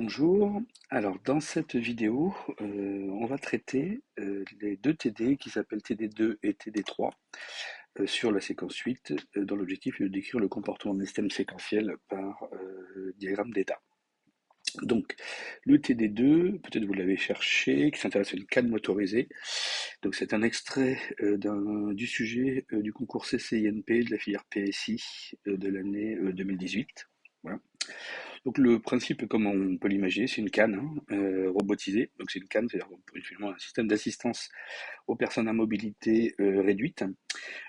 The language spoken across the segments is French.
Bonjour, alors dans cette vidéo, on va traiter les deux TD qui s'appellent TD2 et TD3 sur la séquence 8, dont l'objectif est de décrire le comportement d'un système séquentiel par diagramme d'état. Donc, le TD2, peut-être vous l'avez cherché, qui s'intéresse à une canne motorisée. Donc, c'est un extrait du sujet du concours CCINP de la filière PSI de l'année 2018. Voilà. Donc le principe, comme on peut l'imaginer, c'est une canne robotisée. Donc c'est une canne, c'est-à-dire finalement un système d'assistance aux personnes à mobilité réduite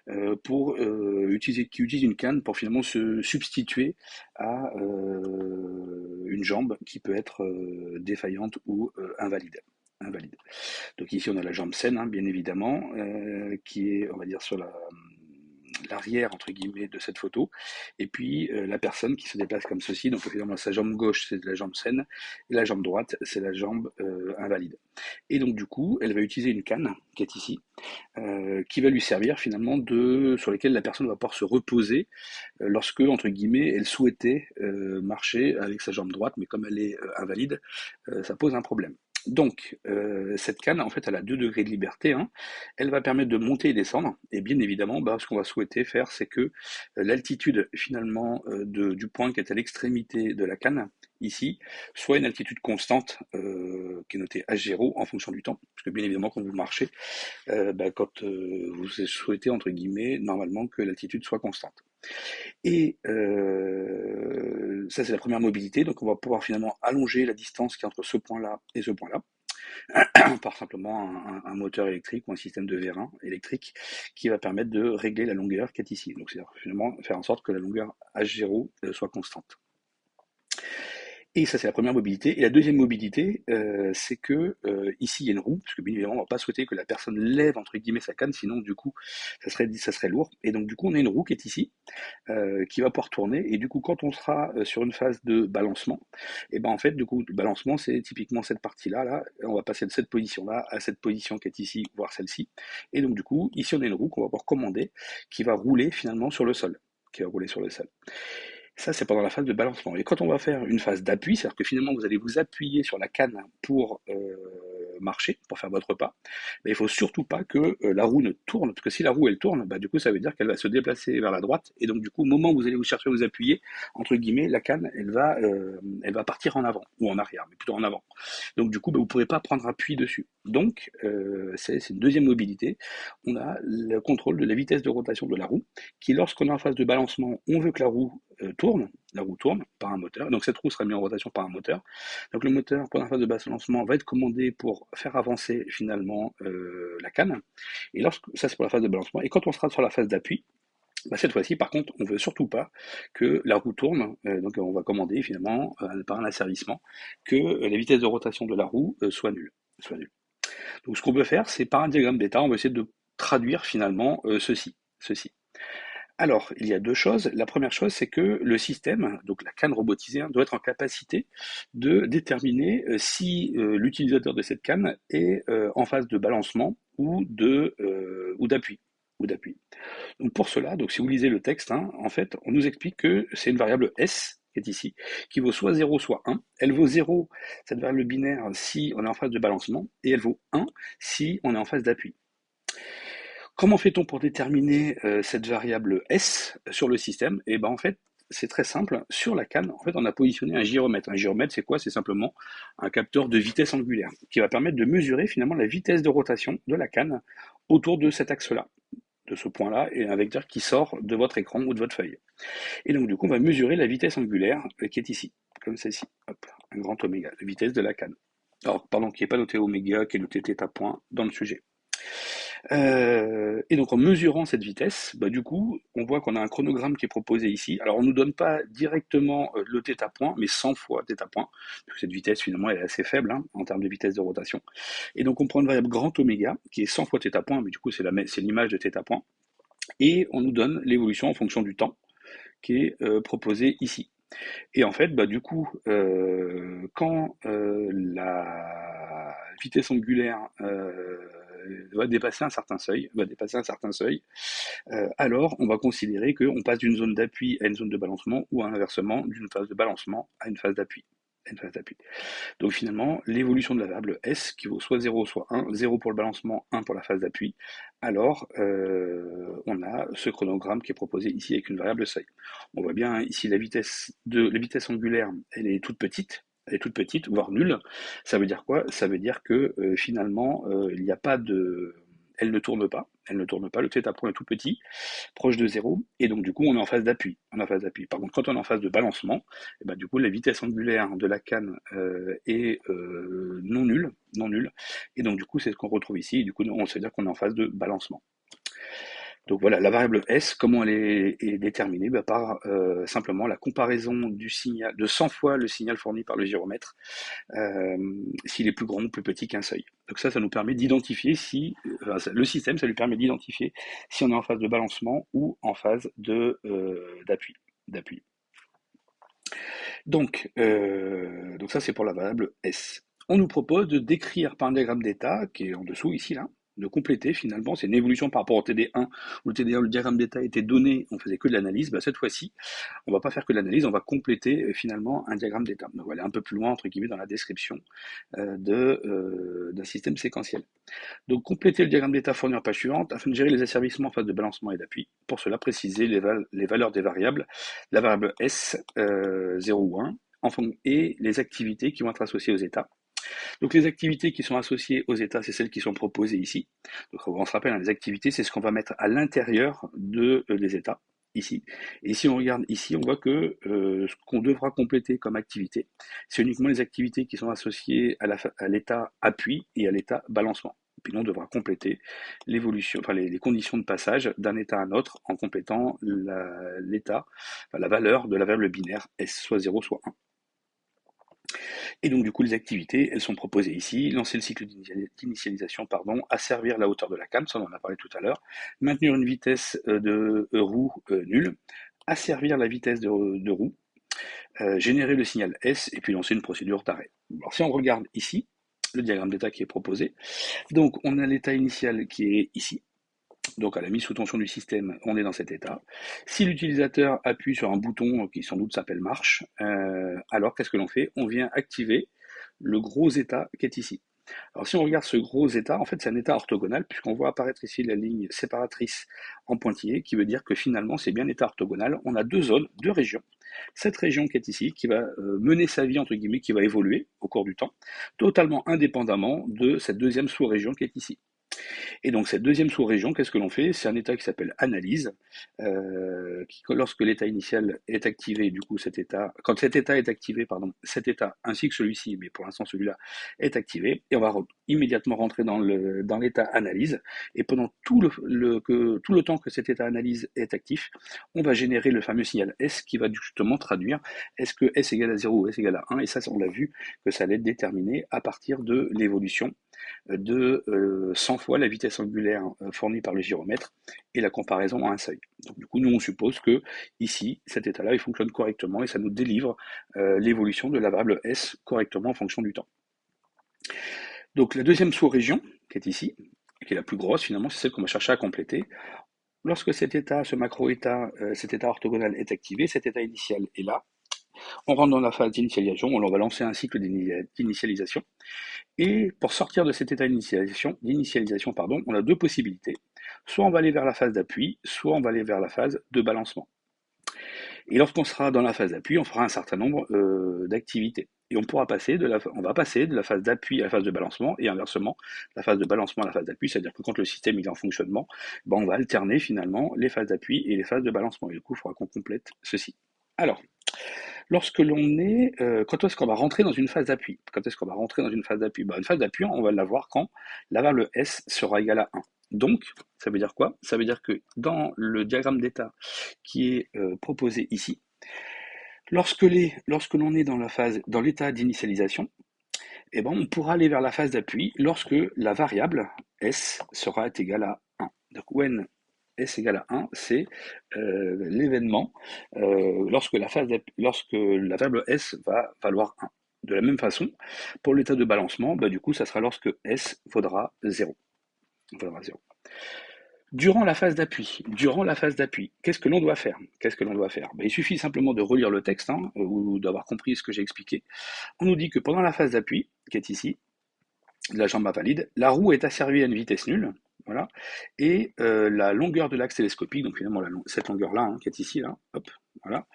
qui utilise une canne pour finalement se substituer à une jambe qui peut être défaillante ou invalide. Donc ici on a la jambe saine, hein, bien évidemment, qui est, on va dire, sur l'arrière entre guillemets de cette photo, et puis la personne qui se déplace comme ceci. Donc évidemment sa jambe gauche c'est la jambe saine et la jambe droite c'est la jambe invalide. Et donc du coup elle va utiliser une canne qui est ici, qui va lui servir finalement sur lesquelles la personne va pouvoir se reposer lorsque entre guillemets elle souhaitait marcher avec sa jambe droite, mais comme elle est invalide, ça pose un problème. Donc, cette canne, en fait, elle a 2 degrés de liberté, hein. Elle va permettre de monter et descendre. Et bien évidemment, ce qu'on va souhaiter faire, c'est que l'altitude, finalement, du point qui est à l'extrémité de la canne, ici, soit une altitude constante, qui est notée H0 en fonction du temps. Parce que bien évidemment, quand vous marchez, quand vous souhaitez, entre guillemets, normalement que l'altitude soit constante. Et ça, c'est la première mobilité. Donc, on va pouvoir finalement allonger la distance qui est entre ce point-là et ce point-là par simplement un moteur électrique ou un système de vérin électrique qui va permettre de régler la longueur qui est ici. Donc, c'est-à-dire finalement faire en sorte que la longueur H0 soit constante. Et ça, c'est la première mobilité. Et la deuxième mobilité, c'est que ici, il y a une roue, parce que bien évidemment, on ne va pas souhaiter que la personne lève, entre guillemets, sa canne, sinon, du coup, ça serait lourd. Et donc, du coup, on a une roue qui est ici, qui va pouvoir tourner. Et du coup, quand on sera sur une phase de balancement, et ben en fait, du coup, le balancement, c'est typiquement cette partie-là. Là, on va passer de cette position-là à cette position qui est ici, voire celle-ci. Et donc, du coup, ici, on a une roue qu'on va pouvoir commander, qui va rouler finalement sur le sol. Qui va rouler sur le sol. Ça, c'est pendant la phase de balancement. Et quand on va faire une phase d'appui, c'est-à-dire que finalement, vous allez vous appuyer sur la canne pour marcher, pour faire votre pas, mais il ne faut surtout pas que la roue ne tourne, parce que si la roue, elle tourne, du coup, ça veut dire qu'elle va se déplacer vers la droite, et donc, du coup, au moment où vous allez vous chercher à vous appuyer, entre guillemets, la canne, elle va partir en avant, ou en arrière, mais plutôt en avant. Donc, du coup, vous ne pourrez pas prendre appui dessus. Donc, c'est une deuxième mobilité. On a le contrôle de la vitesse de rotation de la roue, qui, lorsqu'on est en phase de balancement, on veut que la roue tourne par un moteur, donc cette roue sera mise en rotation par un moteur. Donc le moteur, pendant la phase de balancement, va être commandé pour faire avancer finalement la canne, et ça c'est pour la phase de balancement, et quand on sera sur la phase d'appui, cette fois-ci, par contre, on ne veut surtout pas que la roue tourne, donc on va commander finalement par un asservissement que la vitesse de rotation de la roue soit nulle. Donc ce qu'on peut faire, c'est par un diagramme d'état, on va essayer de traduire finalement ceci. Alors, il y a deux choses. La première chose, c'est que le système, donc la canne robotisée, doit être en capacité de déterminer si l'utilisateur de cette canne est en phase de balancement ou d'appui. Donc pour cela, donc si vous lisez le texte, hein, en fait, on nous explique que c'est une variable S qui est ici, qui vaut soit 0, soit 1. Elle vaut 0, cette variable binaire, si on est en phase de balancement, et elle vaut 1 si on est en phase d'appui. Comment fait-on pour déterminer cette variable S sur le système? Et ben en fait, c'est très simple. Sur la canne, en fait, on a positionné un gyromètre. Un gyromètre, c'est quoi? C'est simplement un capteur de vitesse angulaire qui va permettre de mesurer finalement la vitesse de rotation de la canne autour de cet axe-là, de ce point-là, et un vecteur qui sort de votre écran ou de votre feuille. Et donc, du coup, on va mesurer la vitesse angulaire qui est ici, comme celle-ci. Hop, un grand oméga, la vitesse de la canne. Alors, pardon, qui n'est pas noté oméga, qui est noté θ point dans le sujet. Et donc en mesurant cette vitesse, du coup, on voit qu'on a un chronogramme qui est proposé ici. Alors on ne nous donne pas directement le θ point, mais 100 fois θ point, parce que cette vitesse finalement elle est assez faible hein, en termes de vitesse de rotation. Et donc on prend une variable grand oméga, qui est 100 fois θ point, mais du coup c'est l'image de θ point, et on nous donne l'évolution en fonction du temps, qui est proposé ici. Et en fait, du coup, quand la vitesse angulaire va dépasser un certain seuil, alors on va considérer qu'on passe d'une zone d'appui à une zone de balancement ou inversement d'une phase de balancement à une phase d'appui. et une phase d'appui. Donc finalement, l'évolution de la variable S qui vaut soit 0 soit 1, 0 pour le balancement, 1 pour la phase d'appui, alors on a ce chronogramme qui est proposé ici avec une variable seuil. On voit bien ici la vitesse angulaire, elle est toute petite, voire nulle. Ça veut dire quoi? Ça veut dire que finalement, il n'y a pas de... Elle ne tourne pas, le θ point est tout petit, proche de 0, et donc du coup on est en phase d'appui. Par contre, quand on est en phase de balancement, et ben, du coup la vitesse angulaire de la canne est non nulle, et donc du coup c'est ce qu'on retrouve ici, et du coup on sait dire qu'on est en phase de balancement. Donc voilà, la variable S, comment elle est déterminée? Bah, par simplement la comparaison du signal, de 100 fois le signal fourni par le gyromètre, s'il est plus grand ou plus petit qu'un seuil. Donc ça nous permet d'identifier si, le système, ça lui permet d'identifier si on est en phase de balancement ou en phase d'appui. Donc ça c'est pour la variable S. On nous propose de décrire par un diagramme d'état, qui est en dessous ici, là, de compléter finalement, c'est une évolution par rapport au TD1, où le TD1, le diagramme d'état était donné, on faisait que de l'analyse. Bah, cette fois-ci, on va pas faire que de l'analyse, on va compléter finalement un diagramme d'état. Donc on va aller un peu plus loin, entre guillemets, dans la description d'un système séquentiel. Donc compléter le diagramme d'état fourni en page suivante afin de gérer les asservissements en phase de balancement et d'appui. Pour cela, préciser les valeurs des variables, la variable S 0 ou 1, et les activités qui vont être associées aux états. Donc les activités qui sont associées aux états, c'est celles qui sont proposées ici. Donc on se rappelle, les activités, c'est ce qu'on va mettre à l'intérieur des états, ici. Et si on regarde ici, on voit que ce qu'on devra compléter comme activité, c'est uniquement les activités qui sont associées à l'état appui et à l'état balancement. Puis on devra compléter l'évolution, enfin les conditions de passage d'un état à un autre en complétant la valeur de la variable binaire S, soit 0, soit 1. Et donc du coup les activités, elles sont proposées ici, lancer le cycle d'initialisation, asservir la hauteur de la canne, ça on en a parlé tout à l'heure, maintenir une vitesse de roue nulle, asservir la vitesse de roue, générer le signal S et puis lancer une procédure d'arrêt. Alors si on regarde ici, le diagramme d'état qui est proposé, donc on a l'état initial qui est ici, donc à la mise sous tension du système, on est dans cet état. Si l'utilisateur appuie sur un bouton qui sans doute s'appelle marche, alors qu'est-ce que l'on fait? On vient activer le gros état qui est ici. Alors si on regarde ce gros état, en fait c'est un état orthogonal, puisqu'on voit apparaître ici la ligne séparatrice en pointillé, qui veut dire que finalement c'est bien l'état orthogonal. On a deux zones, deux régions. Cette région qui est ici, qui va mener sa vie, entre guillemets, qui va évoluer au cours du temps, totalement indépendamment de cette deuxième sous-région qui est ici. Et donc cette deuxième sous-région, qu'est-ce que l'on fait? C'est un état qui s'appelle analyse, lorsque l'état initial est activé, du coup quand cet état est activé, cet état ainsi que celui-ci, mais pour l'instant celui-là est activé, et on va immédiatement rentrer dans l'état analyse, et pendant tout le temps que cet état analyse est actif, on va générer le fameux signal S qui va justement traduire est-ce que S égale à 0 ou S égale à 1, et ça on l'a vu que ça allait être déterminé à partir de l'évolution de 100 fois la vitesse angulaire fournie par le gyromètre et la comparaison à un seuil. Donc du coup, nous on suppose que ici, cet état-là, il fonctionne correctement et ça nous délivre l'évolution de la variable S correctement en fonction du temps. Donc la deuxième sous-région, qui est ici, qui est la plus grosse finalement, c'est celle qu'on va chercher à compléter. Lorsque cet état, ce macro-état, cet état orthogonal est activé, cet état initial est là, on rentre dans la phase d'initialisation, on va lancer un cycle d'initialisation. Et pour sortir de cet état d'initialisation, on a deux possibilités. Soit on va aller vers la phase d'appui, soit on va aller vers la phase de balancement. Et lorsqu'on sera dans la phase d'appui, on fera un certain nombre d'activités. Et on va passer de la phase d'appui à la phase de balancement, et inversement, la phase de balancement à la phase d'appui, c'est-à-dire que quand le système est en fonctionnement, on va alterner finalement les phases d'appui et les phases de balancement. Et du coup, il faudra qu'on complète ceci. Alors, quand est-ce qu'on va rentrer dans une phase d'appui? Quand est-ce qu'on va rentrer dans une phase d'appui? Une phase d'appui, on va l'avoir quand la variable S sera égale à 1. Donc, ça veut dire quoi? Ça veut dire que dans le diagramme d'état qui est proposé ici, lorsque l'on est dans l'état d'initialisation, on pourra aller vers la phase d'appui lorsque la variable S sera égale à 1. Donc, when S égale à 1, c'est l'événement lorsque la variable S va valoir 1. De la même façon, pour l'état de balancement, du coup, ça sera lorsque S vaudra 0. Durant la phase d'appui, qu'est-ce que l'on doit faire? Ben, il suffit simplement de relire le texte, hein, ou d'avoir compris ce que j'ai expliqué. On nous dit que pendant la phase d'appui, qui est ici, la jambe invalide, la roue est asservie à une vitesse nulle, voilà, et la longueur de l'axe télescopique, donc finalement cette longueur-là, hein, qui est ici, là, hop, voilà,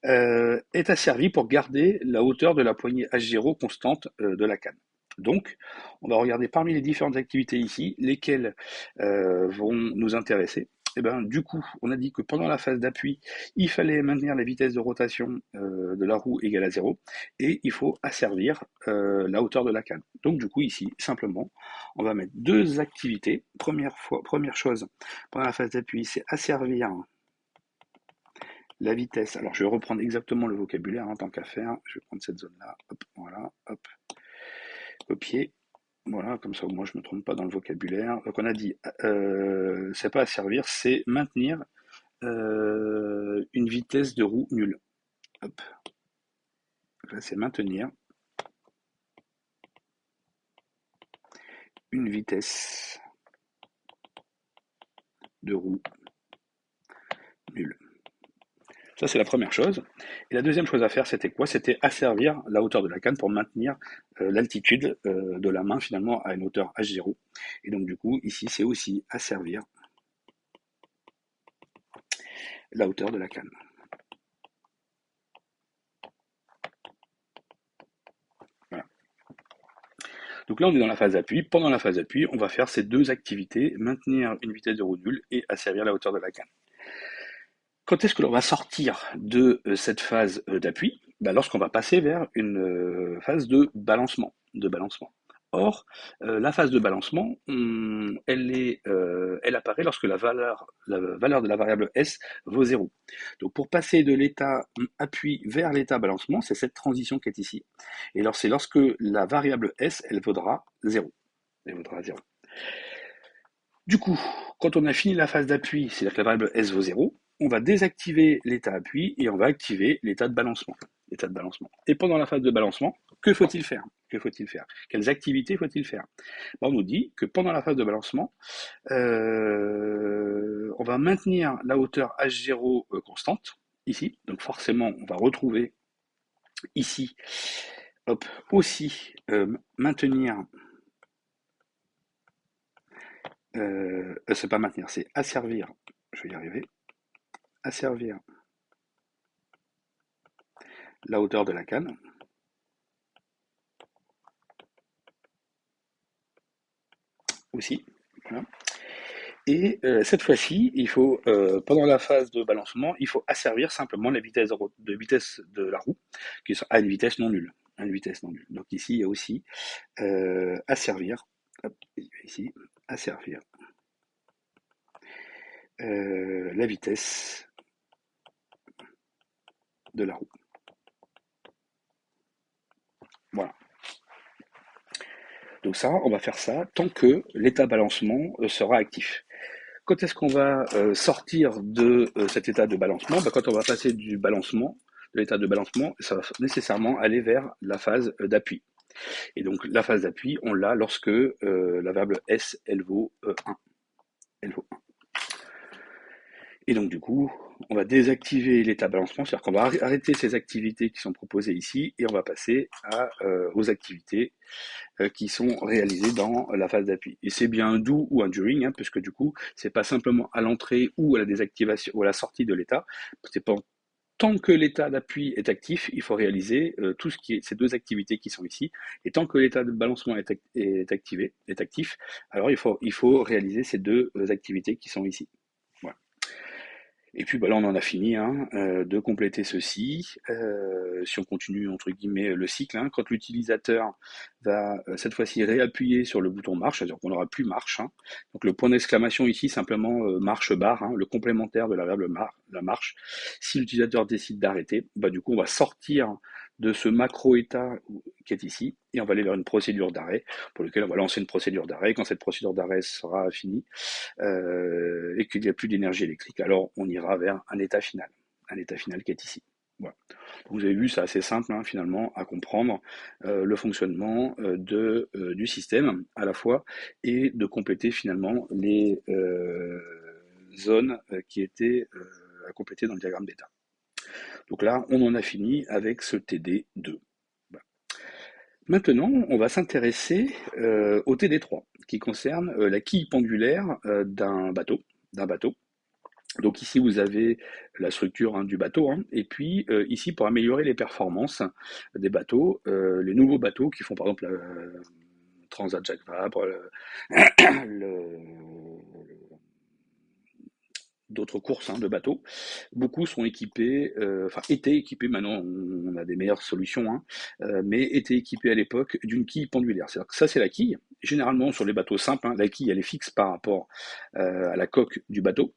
est asservie pour garder la hauteur de la poignée H0 constante de la canne. Donc, on va regarder parmi les différentes activités ici, lesquelles vont nous intéresser. Et ben, du coup, on a dit que pendant la phase d'appui, il fallait maintenir la vitesse de rotation de la roue égale à 0 et il faut asservir la hauteur de la canne. Donc, du coup, ici, simplement, on va mettre deux activités. Première chose, pendant la phase d'appui, c'est asservir la vitesse. Alors, je vais reprendre exactement le vocabulaire, hein, tant qu'à faire. Je vais prendre cette zone-là. Hop, voilà, hop. Copier. Voilà, comme ça au moins je ne me trompe pas dans le vocabulaire. Donc on a dit, c'est pas asservir, c'est maintenir une vitesse de roue nulle. Hop. Là, c'est maintenir une vitesse de roue nulle. Ça, c'est la première chose. Et la deuxième chose à faire, c'était quoi? C'était asservir la hauteur de la canne pour maintenir l'altitude de la main, finalement, à une hauteur H0. Et donc, du coup, ici, c'est aussi asservir la hauteur de la canne. Voilà. Donc là, on est dans la phase d'appui. Pendant la phase d'appui, on va faire ces deux activités, maintenir une vitesse de roue nulle et asservir la hauteur de la canne. Quand est-ce que l'on va sortir de cette phase d'appui? Ben, lorsqu'on va passer vers une phase de balancement. Or, la phase de balancement, elle apparaît lorsque la valeur de la variable S vaut 0. Donc pour passer de l'état appui vers l'état balancement, c'est cette transition qui est ici. Et alors c'est lorsque la variable S, elle vaudra 0. Du coup, quand on a fini la phase d'appui, c'est-à-dire que la variable S vaut 0, on va désactiver l'état appui et on va activer l'état de balancement. Et pendant la phase de balancement, que faut-il faire? Quelles activités faut-il faire? On nous dit que pendant la phase de balancement, on va maintenir la hauteur H0 constante, ici. Donc forcément, on va retrouver ici, hop, aussi maintenir, c'est pas maintenir, c'est asservir, je vais y arriver, asservir la hauteur de la canne. Aussi, voilà. Et cette fois-ci, il faut, pendant la phase de balancement, il faut asservir simplement la vitesse de la roue, qui est à une vitesse non nulle. Donc ici, il y a aussi asservir, hop, ici, asservir la vitesse de la roue. Voilà. Donc ça, on va faire ça tant que l'état balancement sera actif. Quand est-ce qu'on va sortir de cet état de balancement? Quand on va passer de l'état de balancement, ça va nécessairement aller vers la phase d'appui. Et donc la phase d'appui, on l'a lorsque la variable S, elle vaut 1. Et donc du coup, on va désactiver l'état balancement, c'est-à-dire qu'on va arrêter ces activités qui sont proposées ici et on va passer aux activités qui sont réalisées dans la phase d'appui. Et c'est bien un do ou un during, hein, puisque du coup, c'est pas simplement à l'entrée ou à la désactivation ou à la sortie de l'état. C'est pas tant que l'état d'appui est actif, il faut réaliser tout ce qui est ces deux activités qui sont ici. Et tant que l'état de balancement est actif, alors il faut réaliser ces deux activités qui sont ici. Voilà. Et puis là, on en a fini hein, de compléter ceci. Si on continue, entre guillemets, le cycle, hein, quand l'utilisateur va cette fois-ci réappuyer sur le bouton marche, c'est-à-dire qu'on n'aura plus marche. Hein. Donc le point d'exclamation ici, simplement marche barre, hein, le complémentaire de la variable la marche. Si l'utilisateur décide d'arrêter, du coup, on va sortir de ce macro-état qui est ici, et on va aller vers une procédure d'arrêt, pour laquelle on va lancer une procédure d'arrêt. Quand cette procédure d'arrêt sera finie, et qu'il n'y a plus d'énergie électrique, alors on ira vers un état final qui est ici. Voilà. Donc, vous avez vu, c'est assez simple hein, finalement à comprendre le fonctionnement du système à la fois et de compléter finalement les zones qui étaient à compléter dans le diagramme d'état. Donc là, on en a fini avec ce TD2. Voilà. Maintenant, on va s'intéresser au TD3 qui concerne la quille pendulaire d'un bateau. Donc ici, vous avez la structure hein, du bateau, hein, et puis ici, pour améliorer les performances des bateaux, les nouveaux bateaux qui font par exemple Transat Jacques Vabre, le, d'autres courses hein, de bateaux. Beaucoup sont équipés, enfin étaient équipés, maintenant on a des meilleures solutions, hein, mais étaient équipés à l'époque d'une quille pendulaire. C'est-à-dire que ça c'est la quille. Généralement sur les bateaux simples, hein, la quille elle est fixe par rapport à la coque du bateau.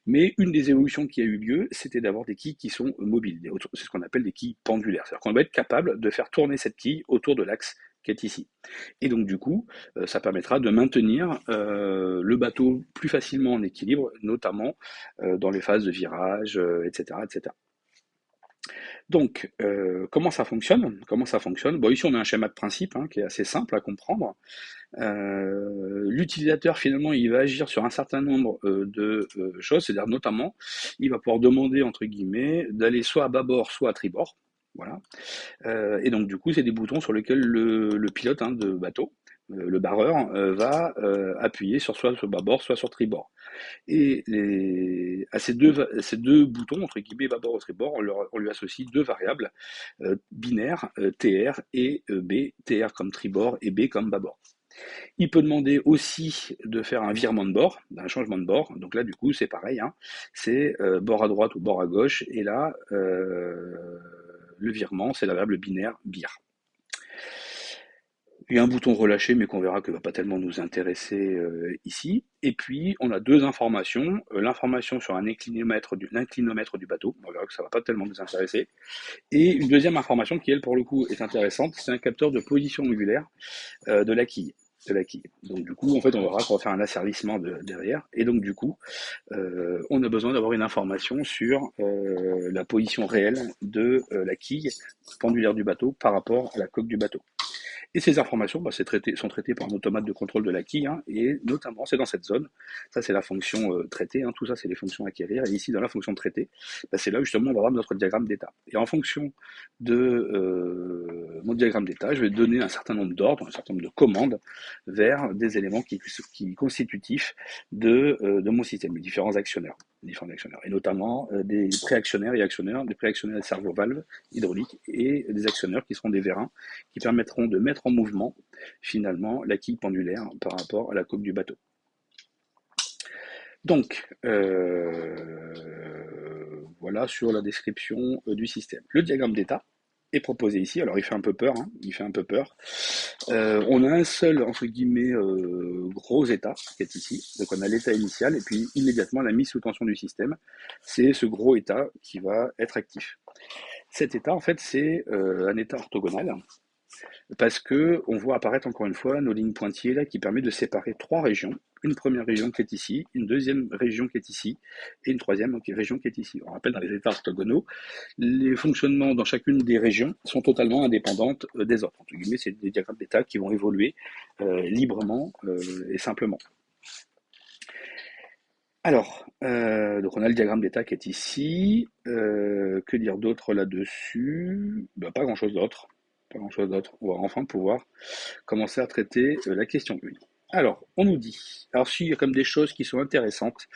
Mais une des évolutions qui a eu lieu, c'était d'avoir des quilles qui sont mobiles. C'est ce qu'on appelle des quilles pendulaires. C'est-à-dire qu'on va être capable de faire tourner cette quille autour de l'axe qui est ici. Et donc du coup, ça permettra de maintenir le bateau plus facilement en équilibre, notamment dans les phases de virage, etc., etc. Donc, comment ça fonctionne? Comment ça fonctionne? Bon, ici on a un schéma de principe hein, qui est assez simple à comprendre. L'utilisateur finalement il va agir sur un certain nombre de choses, c'est-à-dire notamment il va pouvoir demander entre guillemets d'aller soit à bâbord soit à tribord. Voilà. Et donc du coup c'est des boutons sur lesquels le pilote hein, de bateau, le barreur, va appuyer sur soit sur bâbord soit sur tribord. Et à ces deux boutons, entre guillemets, bâbord ou tribord, on lui associe deux variables binaires, TR et B, TR comme tribord et B comme bâbord. Il peut demander aussi de faire un virement de bord, un changement de bord. Donc là, du coup, c'est pareil, hein. C'est bord à droite ou bord à gauche. Et là, le virement, c'est la variable binaire BIR. Il y a un bouton relâché, mais qu'on verra que ne va pas tellement nous intéresser ici. Et puis, on a deux informations. L'information sur l'inclinomètre du bateau, on verra que ça ne va pas tellement nous intéresser. Et une deuxième information qui, elle, pour le coup, est intéressante, c'est un capteur de position angulaire de la quille. Donc du coup, en fait, on verra qu'on va faire un asservissement derrière. Et donc du coup, on a besoin d'avoir une information sur la position réelle de la quille pendulaire du bateau par rapport à la coque du bateau. Et ces informations bah, sont traitées par un automate de contrôle de la quille, hein, et notamment c'est dans cette zone, ça c'est la fonction traitée, hein, tout ça c'est les fonctions acquérir, et ici dans la fonction traitée, bah, c'est là où justement on va avoir notre diagramme d'état. Et en fonction de mon diagramme d'état, je vais donner un certain nombre d'ordres, un certain nombre de commandes vers des éléments qui constitutifs de mon système, les différents actionneurs. Et notamment des préactionnaires et actionnaires, des préactionnaires servo-valves hydrauliques et des actionneurs qui seront des vérins qui permettront de mettre en mouvement finalement la quille pendulaire par rapport à la coque du bateau. Donc, voilà sur la description du système. Le diagramme d'état est proposé ici. Alors, il fait un peu peur. Hein, il fait un peu peur. On a un seul, entre guillemets, gros état qui est ici. Donc, on a l'état initial et puis immédiatement la mise sous tension du système. C'est ce gros état qui va être actif. Cet état, en fait, c'est un état orthogonal parce que on voit apparaître encore une fois nos lignes pointillées là qui permettent de séparer trois régions. Une première région qui est ici, une deuxième région qui est ici, et une troisième région qui est ici. On rappelle dans les états orthogonaux, les fonctionnements dans chacune des régions sont totalement indépendantes des autres. Entre guillemets, c'est des diagrammes d'état qui vont évoluer librement et simplement. Alors, donc on a le diagramme d'état qui est ici. Que dire d'autre là-dessus? Ben, pas grand-chose d'autre. Pas grand-chose d'autre. On va enfin pouvoir commencer à traiter la question 1. Alors, on nous dit, alors s'il y a comme des choses qui sont intéressantes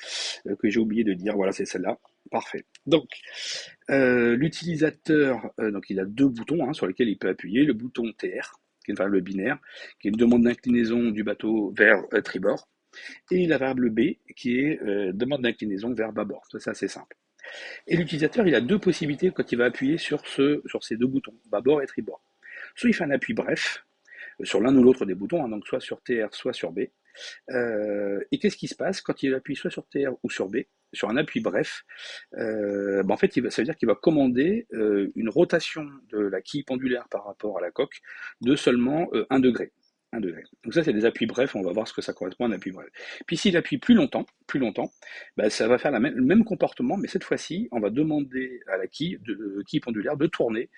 que j'ai oublié de dire, voilà, c'est celle-là. Parfait. Donc, l'utilisateur, donc il a deux boutons hein, sur lesquels il peut appuyer. Le bouton TR, qui est une variable binaire, qui est une demande d'inclinaison du bateau vers tribord, et la variable B, qui est demande d'inclinaison vers bâbord. Ça, c'est assez simple. Et l'utilisateur, il a deux possibilités quand il va appuyer sur ces deux boutons, bâbord et tribord. Soit il fait un appui bref, sur l'un ou l'autre des boutons, hein, donc soit sur TR, soit sur B. Et qu'est-ce qui se passe quand il appuie soit sur TR ou sur B, sur un appui bref? En fait, ça veut dire qu'il va commander une rotation de la quille pendulaire par rapport à la coque de seulement 1 degré. 1 degré. Donc ça, c'est des appuis brefs, on va voir ce que ça correspond à un appui bref. Puis s'il appuie plus longtemps, bah, ça va faire le même comportement, mais cette fois-ci, on va demander à la quille pendulaire de tourner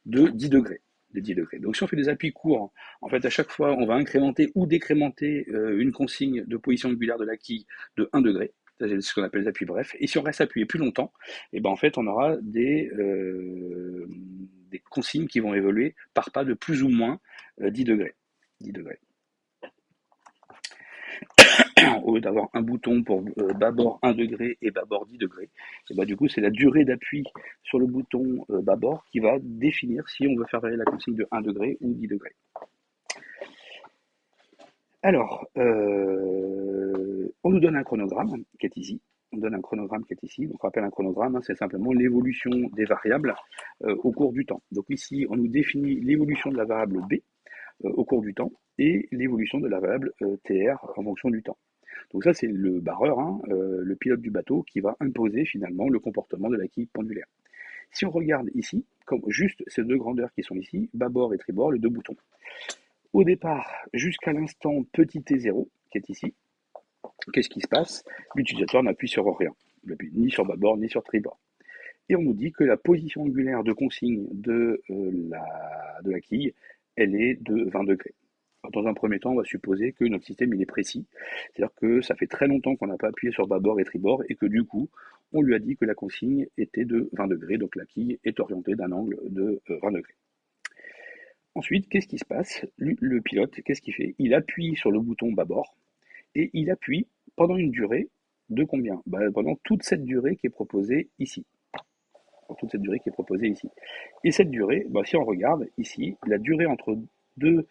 de 10 degrés. De 10 degrés. Donc si on fait des appuis courts, en fait à chaque fois on va incrémenter ou décrémenter une consigne de position angulaire de la quille de 1 degré. C'est ce qu'on appelle les appuis brefs. Et si on reste appuyé plus longtemps, et ben en fait on aura des consignes qui vont évoluer par pas de plus ou moins 10 degrés. 10 degrés. Au lieu d'avoir un bouton pour bâbord 1 degré et bâbord 10 degrés, et bah, du coup, c'est la durée d'appui sur le bouton bâbord qui va définir si on veut faire varier la consigne de 1 degré ou 10 degrés. Alors, on nous donne un chronogramme qui est ici. On donne un chronogramme qui est ici. Donc, on rappelle un chronogramme, hein, c'est simplement l'évolution des variables au cours du temps. Donc ici, on nous définit l'évolution de la variable B au cours du temps et l'évolution de la variable TR en fonction du temps. Donc ça, c'est le barreur, hein, le pilote du bateau, qui va imposer finalement le comportement de la quille pendulaire. Si on regarde ici, comme juste ces deux grandeurs qui sont ici, bâbord et tribord, les deux boutons. Au départ, jusqu'à l'instant petit t0, qui est ici, qu'est-ce qui se passe? L'utilisateur n'appuie sur rien, il n'appuie ni sur bâbord ni sur tribord. Et on nous dit que la position angulaire de consigne de la quille, elle est de 20 degrés. Dans un premier temps, on va supposer que notre système il est précis, c'est-à-dire que ça fait très longtemps qu'on n'a pas appuyé sur bâbord et tribord et que du coup, on lui a dit que la consigne était de 20 degrés, donc la quille est orientée d'un angle de 20 degrés. Ensuite, qu'est-ce qui se passe? Le pilote, qu'est-ce qu'il fait? Il appuie sur le bouton bâbord et il appuie pendant une durée de combien? Pendant toute cette durée qui est proposée ici. Toute cette durée qui est proposée ici. Et cette durée, si on regarde ici, la durée entre deux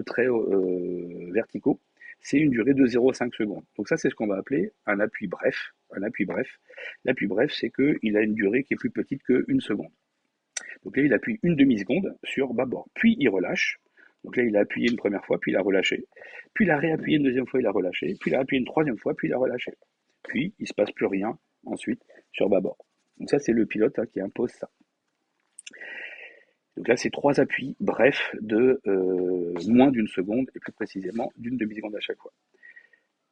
traits verticaux, c'est une durée de 0,5 secondes. Donc ça, c'est ce qu'on va appeler un appui bref. Un appui bref. L'appui bref, c'est qu'il a une durée qui est plus petite qu'une seconde. Donc là, il appuie une demi-seconde sur bâbord. Puis il relâche. Donc là, il a appuyé une première fois, puis il a relâché. Puis il a réappuyé une deuxième fois, il a relâché. Puis il a appuyé une troisième fois, puis il a relâché. Puis il ne se passe plus rien ensuite sur bâbord. Donc ça, c'est le pilote qui impose ça. Donc là, c'est 3 appuis brefs de moins d'une seconde et plus précisément d'une demi-seconde à chaque fois.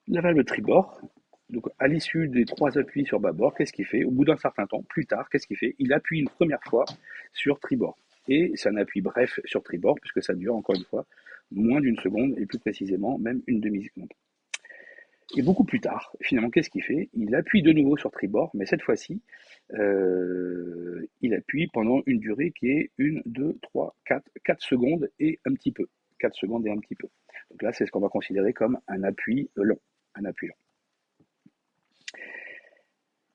La valve tribord, donc à l'issue des 3 appuis sur bâbord, qu'est-ce qu'il fait? Au bout d'un certain temps, plus tard, qu'est-ce qu'il fait? Il appuie une première fois sur tribord. Et c'est un appui bref sur tribord, puisque ça dure encore une fois moins d'une seconde et plus précisément même une demi-seconde. Et beaucoup plus tard, finalement, qu'est-ce qu'il fait? Il appuie de nouveau sur tribord, mais cette fois-ci, il appuie pendant une durée qui est 1, 2, 3, 4 secondes et un petit peu. 4 secondes et un petit peu. Donc là, c'est ce qu'on va considérer comme un appui long. Un appui long.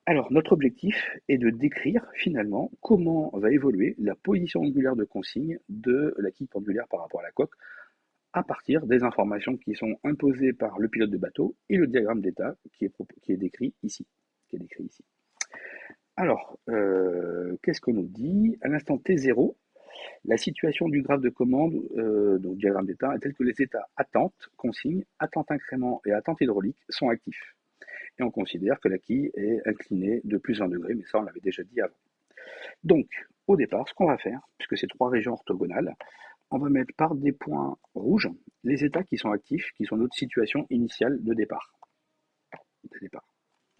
Alors, notre objectif est de décrire finalement comment va évoluer la position angulaire de consigne de la quille pendulaire par rapport à la coque à partir des informations qui sont imposées par le pilote de bateau et le diagramme d'état qui est décrit ici. Alors, qu'est-ce qu'on nous dit? À l'instant T0, la situation du graphe de commande, donc diagramme d'état, est telle que les états attente, consigne, attente incrément et attente hydraulique sont actifs. Et on considère que la quille est inclinée de plus 1 degré, mais ça on l'avait déjà dit avant. Donc, au départ, ce qu'on va faire, puisque c'est 3 régions orthogonales, on va mettre par des points rouges les états qui sont actifs, qui sont notre situation initiale de départ.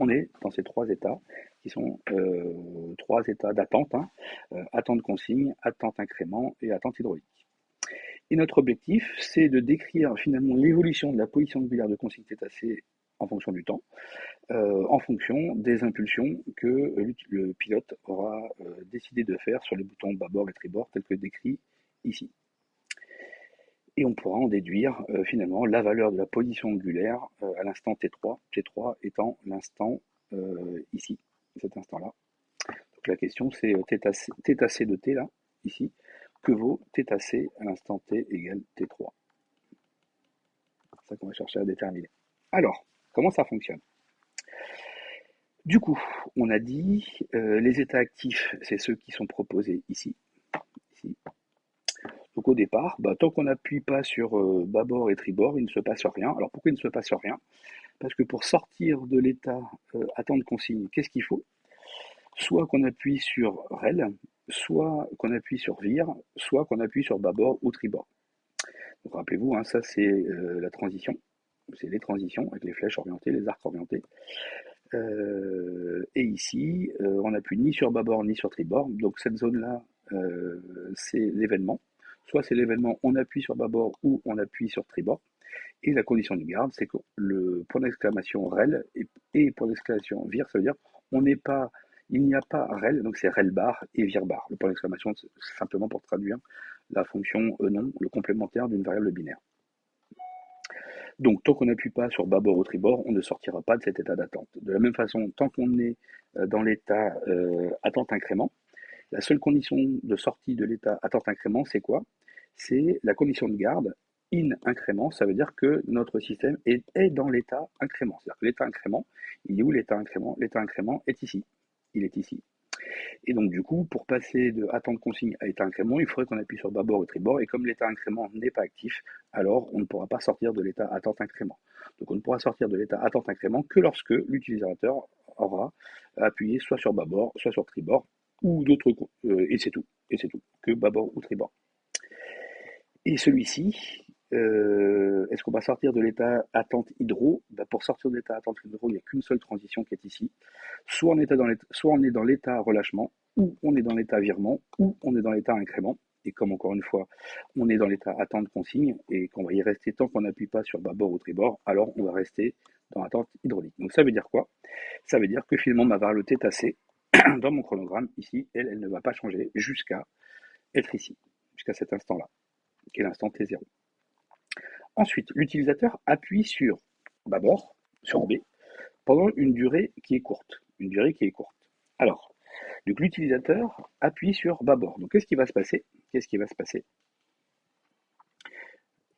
On est dans ces 3 états, qui sont 3 états d'attente, attente consigne, attente incrément et attente hydraulique. Et notre objectif, c'est de décrire finalement l'évolution de la position angulaire de consigne θc en fonction du temps, en fonction des impulsions que le pilote aura décidé de faire sur les boutons bâbord et tribord, tel que décrit ici. Et on pourra en déduire finalement la valeur de la position angulaire à l'instant T3, T3 étant l'instant ici, cet instant-là. Donc la question c'est θc de t là, ici, que vaut θc à l'instant t égale T3. C'est ça qu'on va chercher à déterminer. Alors, comment ça fonctionne? Du coup, on a dit les états actifs, c'est ceux qui sont proposés ici. Donc au départ, tant qu'on n'appuie pas sur bâbord et tribord, il ne se passe rien. Alors pourquoi il ne se passe rien? Parce que pour sortir de l'état attente consigne, qu'est-ce qu'il faut? Soit qu'on appuie sur REL, soit qu'on appuie sur VIR, soit qu'on appuie sur bâbord ou tribord. Rappelez-vous, hein, ça c'est la transition. C'est les transitions avec les flèches orientées, les arcs orientés. Et ici, on n'appuie ni sur bâbord ni sur tribord. Donc cette zone-là, c'est l'événement. Soit c'est l'événement, on appuie sur bâbord ou on appuie sur tribord. Et la condition de garde, c'est que le point d'exclamation rel et point d'exclamation vir, ça veut dire on n'est pas, il n'y a pas rel, donc c'est rel bar et vir bar. Le point d'exclamation, c'est simplement pour traduire la fonction non, le complémentaire d'une variable binaire. Donc, tant qu'on n'appuie pas sur bâbord ou tribord, on ne sortira pas de cet état d'attente. De la même façon, tant qu'on est dans l'état attente-incrément, la seule condition de sortie de l'état attente-incrément, c'est quoi? C'est la condition de garde in-incrément. Ça veut dire que notre système est dans l'état incrément. C'est-à-dire que l'état incrément, il est où l'état incrément? L'état incrément est ici. Il est ici. Et donc, du coup, pour passer de attente consigne à état incrément, il faudrait qu'on appuie sur bâbord ou tribord. Et comme l'état incrément n'est pas actif, alors on ne pourra pas sortir de l'état attente incrément. Donc, on ne pourra sortir de l'état attente incrément que lorsque l'utilisateur aura appuyé soit sur bâbord, soit sur tribord, ou d'autres, et c'est tout. Et c'est tout, que bâbord ou tribord. Et celui-ci, est-ce qu'on va sortir de l'état attente hydro? Pour sortir de l'état attente hydro, il n'y a qu'une seule transition qui est ici. Soit on est dans l'état relâchement, ou on est dans l'état virement, ou on est dans l'état incrément. Et comme encore une fois, on est dans l'état attente consigne, et qu'on va y rester tant qu'on n'appuie pas sur bâbord ou tribord, alors on va rester dans l'attente hydraulique. Donc ça veut dire quoi? Ça veut dire que finalement ma variable θc, dans mon chronogramme, ici, elle ne va pas changer jusqu'à être ici, jusqu'à cet instant-là, qui est l'instant T0. Ensuite, l'utilisateur appuie sur bâbord, sur B, pendant une durée qui est courte. Une durée qui est courte. Alors, donc l'utilisateur appuie sur bâbord. Donc qu'est-ce qui va se passer? Qu'est-ce qui va se passer?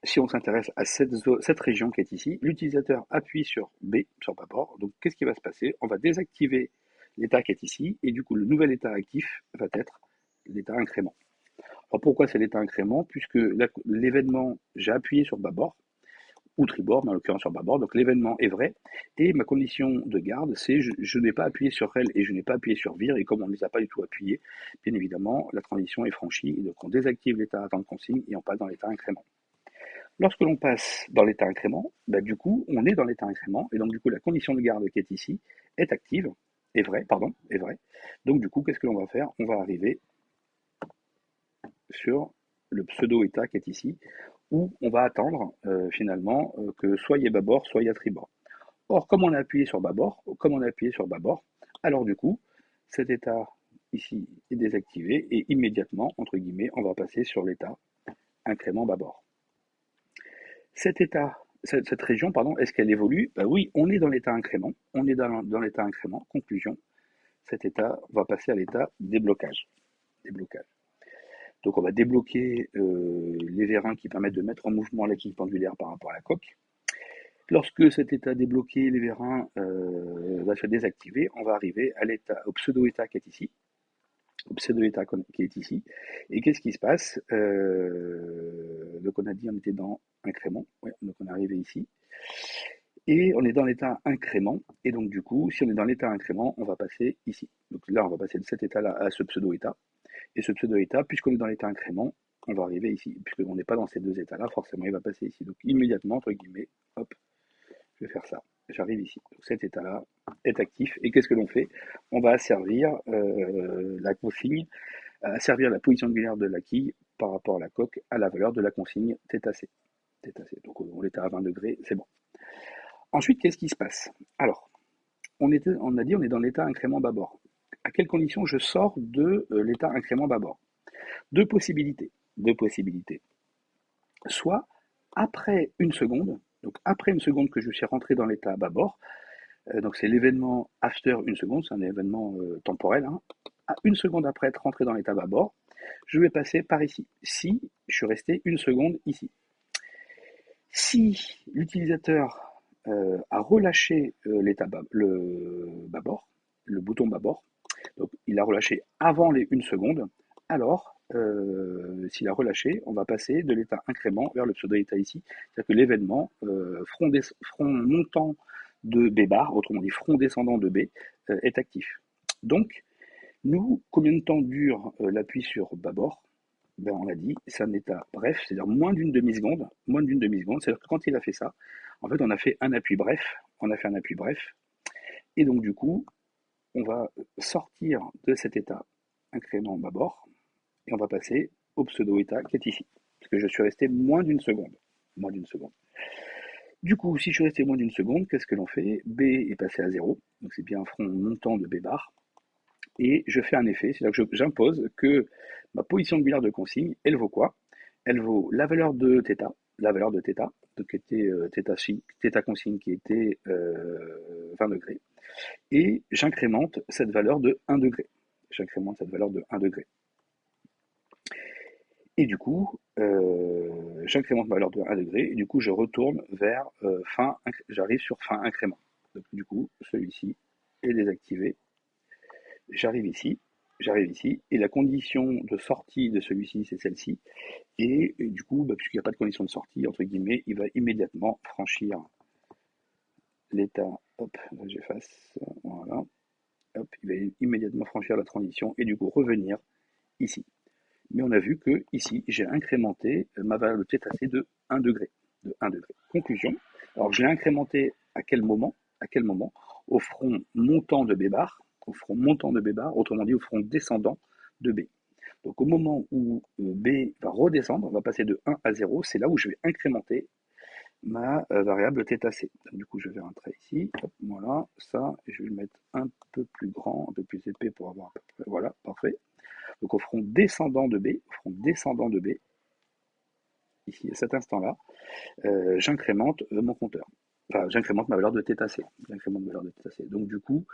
Si on s'intéresse à cette région qui est ici, l'utilisateur appuie sur B, sur bâbord. Donc qu'est-ce qui va se passer? On va désactiver l'état qui est ici, et du coup le nouvel état actif va être l'état incrément. Alors pourquoi c'est l'état incrément? Puisque l'événement, j'ai appuyé sur bâbord, ou tribord, mais en l'occurrence sur bâbord, donc l'événement est vrai, et ma condition de garde, c'est je n'ai pas appuyé sur rel et je n'ai pas appuyé sur vir, et comme on ne les a pas du tout appuyés, bien évidemment, la transition est franchie, et donc on désactive l'état attente consigne et on passe dans l'état incrément. Lorsque l'on passe dans l'état incrément, du coup, on est dans l'état incrément, et donc du coup, la condition de garde qui est ici est active, est vraie, pardon, est vraie. Donc du coup, qu'est-ce que l'on va faire? On va arriver sur le pseudo-état qui est ici, où on va attendre finalement que soit il y ait bâbord, soit il y a tribord. Or, comme on a appuyé sur bâbord, alors du coup, cet état ici est désactivé et immédiatement, entre guillemets, on va passer sur l'état incrément bâbord. Cet état, cette région, pardon, est-ce qu'elle évolue? Oui, on est dans l'état incrément, on est dans l'état incrément, conclusion, cet état va passer à l'état déblocage. Donc on va débloquer les vérins qui permettent de mettre en mouvement la quille pendulaire par rapport à la coque. Lorsque cet état débloqué, les vérins va se désactiver, on va arriver au pseudo-état qui est ici. Au pseudo-état qui est ici. Et qu'est-ce qui se passe? Donc on a dit on était dans incrément, ouais, donc on est arrivé ici. Et on est dans l'état incrément, et donc du coup, si on est dans l'état incrément, on va passer ici. Donc là, on va passer de cet état-là à ce pseudo-état. Et ce pseudo-état, puisqu'on est dans l'état incrément, on va arriver ici. Puisqu'on n'est pas dans ces deux états-là, forcément, il va passer ici. Donc immédiatement, entre guillemets, hop, je vais faire ça. J'arrive ici. Donc cet état-là est actif. Et qu'est-ce que l'on fait? On va asservir la consigne, asservir la position angulaire de la quille par rapport à la coque à la valeur de la consigne θc. Donc on est à 20 degrés, c'est bon. Ensuite, qu'est-ce qui se passe? Alors, on a dit on est dans l'état incrément bâbord. À quelles conditions je sors de l'état incrément bâbord? Deux possibilités. Soit après une seconde, donc après une seconde que je suis rentré dans l'état bâbord, donc c'est l'événement after une seconde, c'est un événement temporel, hein. À une seconde après être rentré dans l'état bâbord, je vais passer par ici. Si je suis resté une seconde ici. Si l'utilisateur a relâché le bâbord, le bouton bâbord, donc il a relâché avant les 1 seconde, alors s'il a relâché, on va passer de l'état incrément vers le pseudo-état ici, c'est-à-dire que l'événement front montant de B bar, autrement dit front descendant de B, est actif. Donc, nous, combien de temps dure l'appui sur bâbord? ben, on a dit, c'est un état bref, c'est-à-dire moins d'une demi-seconde, c'est-à-dire que quand il a fait ça, en fait, on a fait un appui bref, on a fait un appui bref, et donc du coup, on va sortir de cet état incrément bâbord, et on va passer au pseudo-état qui est ici, parce que je suis resté moins d'une seconde, moins d'une seconde. Du coup, si je suis resté moins d'une seconde, qu'est-ce que l'on fait? B est passé à 0, donc c'est bien un front montant de B bar, et je fais un effet, c'est-à-dire que j'impose que ma position angulaire de consigne, elle vaut quoi? Elle vaut la valeur de θ, la valeur de θ, donc qui était θ consigne qui était 20 degrés, et j'incrémente cette valeur de 1 degré. J'incrémente cette valeur de 1 degré. Et du coup, j'incrémente ma valeur de 1 degré, et du coup, je retourne vers j'arrive sur fin incrément. Donc, du coup, celui-ci est désactivé. J'arrive ici, et la condition de sortie de celui-ci, c'est celle-ci. Et du coup, puisqu'il n'y a pas de condition de sortie, entre guillemets, il va immédiatement franchir l'état. Hop, là j'efface. Voilà. Hop, il va immédiatement franchir la transition et du coup revenir ici. Mais on a vu que ici, j'ai incrémenté ma valeur de θc de 1 degré. De 1 degré. Conclusion. Alors, je l'ai incrémenté à quel moment? À quel moment? Au front montant de B bar, au front montant de B bar, autrement dit au front descendant de B. Donc, au moment où B va redescendre, on va passer de 1 à 0, c'est là où je vais incrémenter ma variable θc. Donc, du coup, je vais faire un trait ici. Hop, voilà, ça, et je vais le mettre un peu plus grand, un peu plus épais pour avoir à peu près. Voilà, parfait. Donc au front descendant de B, ici à cet instant-là, j'incrémente mon compteur. Enfin, j'incrémente ma valeur de θc. J'incrémente ma valeur de θc. Donc du coup,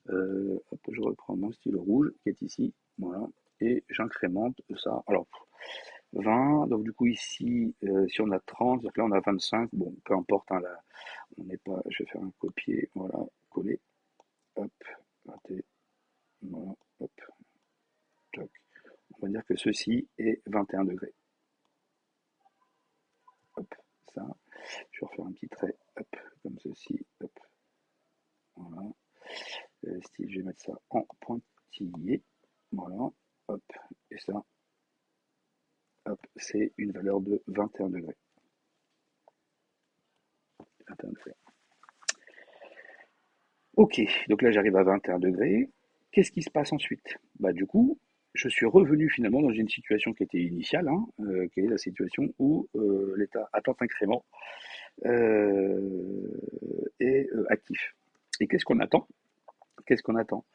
hop, je reprends mon stylo rouge qui est ici, voilà, et j'incrémente ça. Alors 20, donc du coup ici, si on a 30, donc là on a 25, bon, peu importe, hein, là, on n'est pas, je vais faire un copier, voilà, coller, hop, raté, voilà, hop, toc. On va dire que ceci est 21 degrés. Hop, ça. Je vais refaire un petit trait, hop, comme ceci, hop, voilà. Style, je vais mettre ça en pointillé, voilà, hop, et ça, hop, c'est une valeur de 21 degrés. 21 degrés. Ok, donc là j'arrive à 21 degrés. Qu'est-ce qui se passe ensuite? Bah du coup, je suis revenu finalement dans une situation qui était initiale, hein, qui est la situation où l'état à temps incrément est actif. Et qu'est-ce qu'on attend? Qu'est-ce qu'on attend?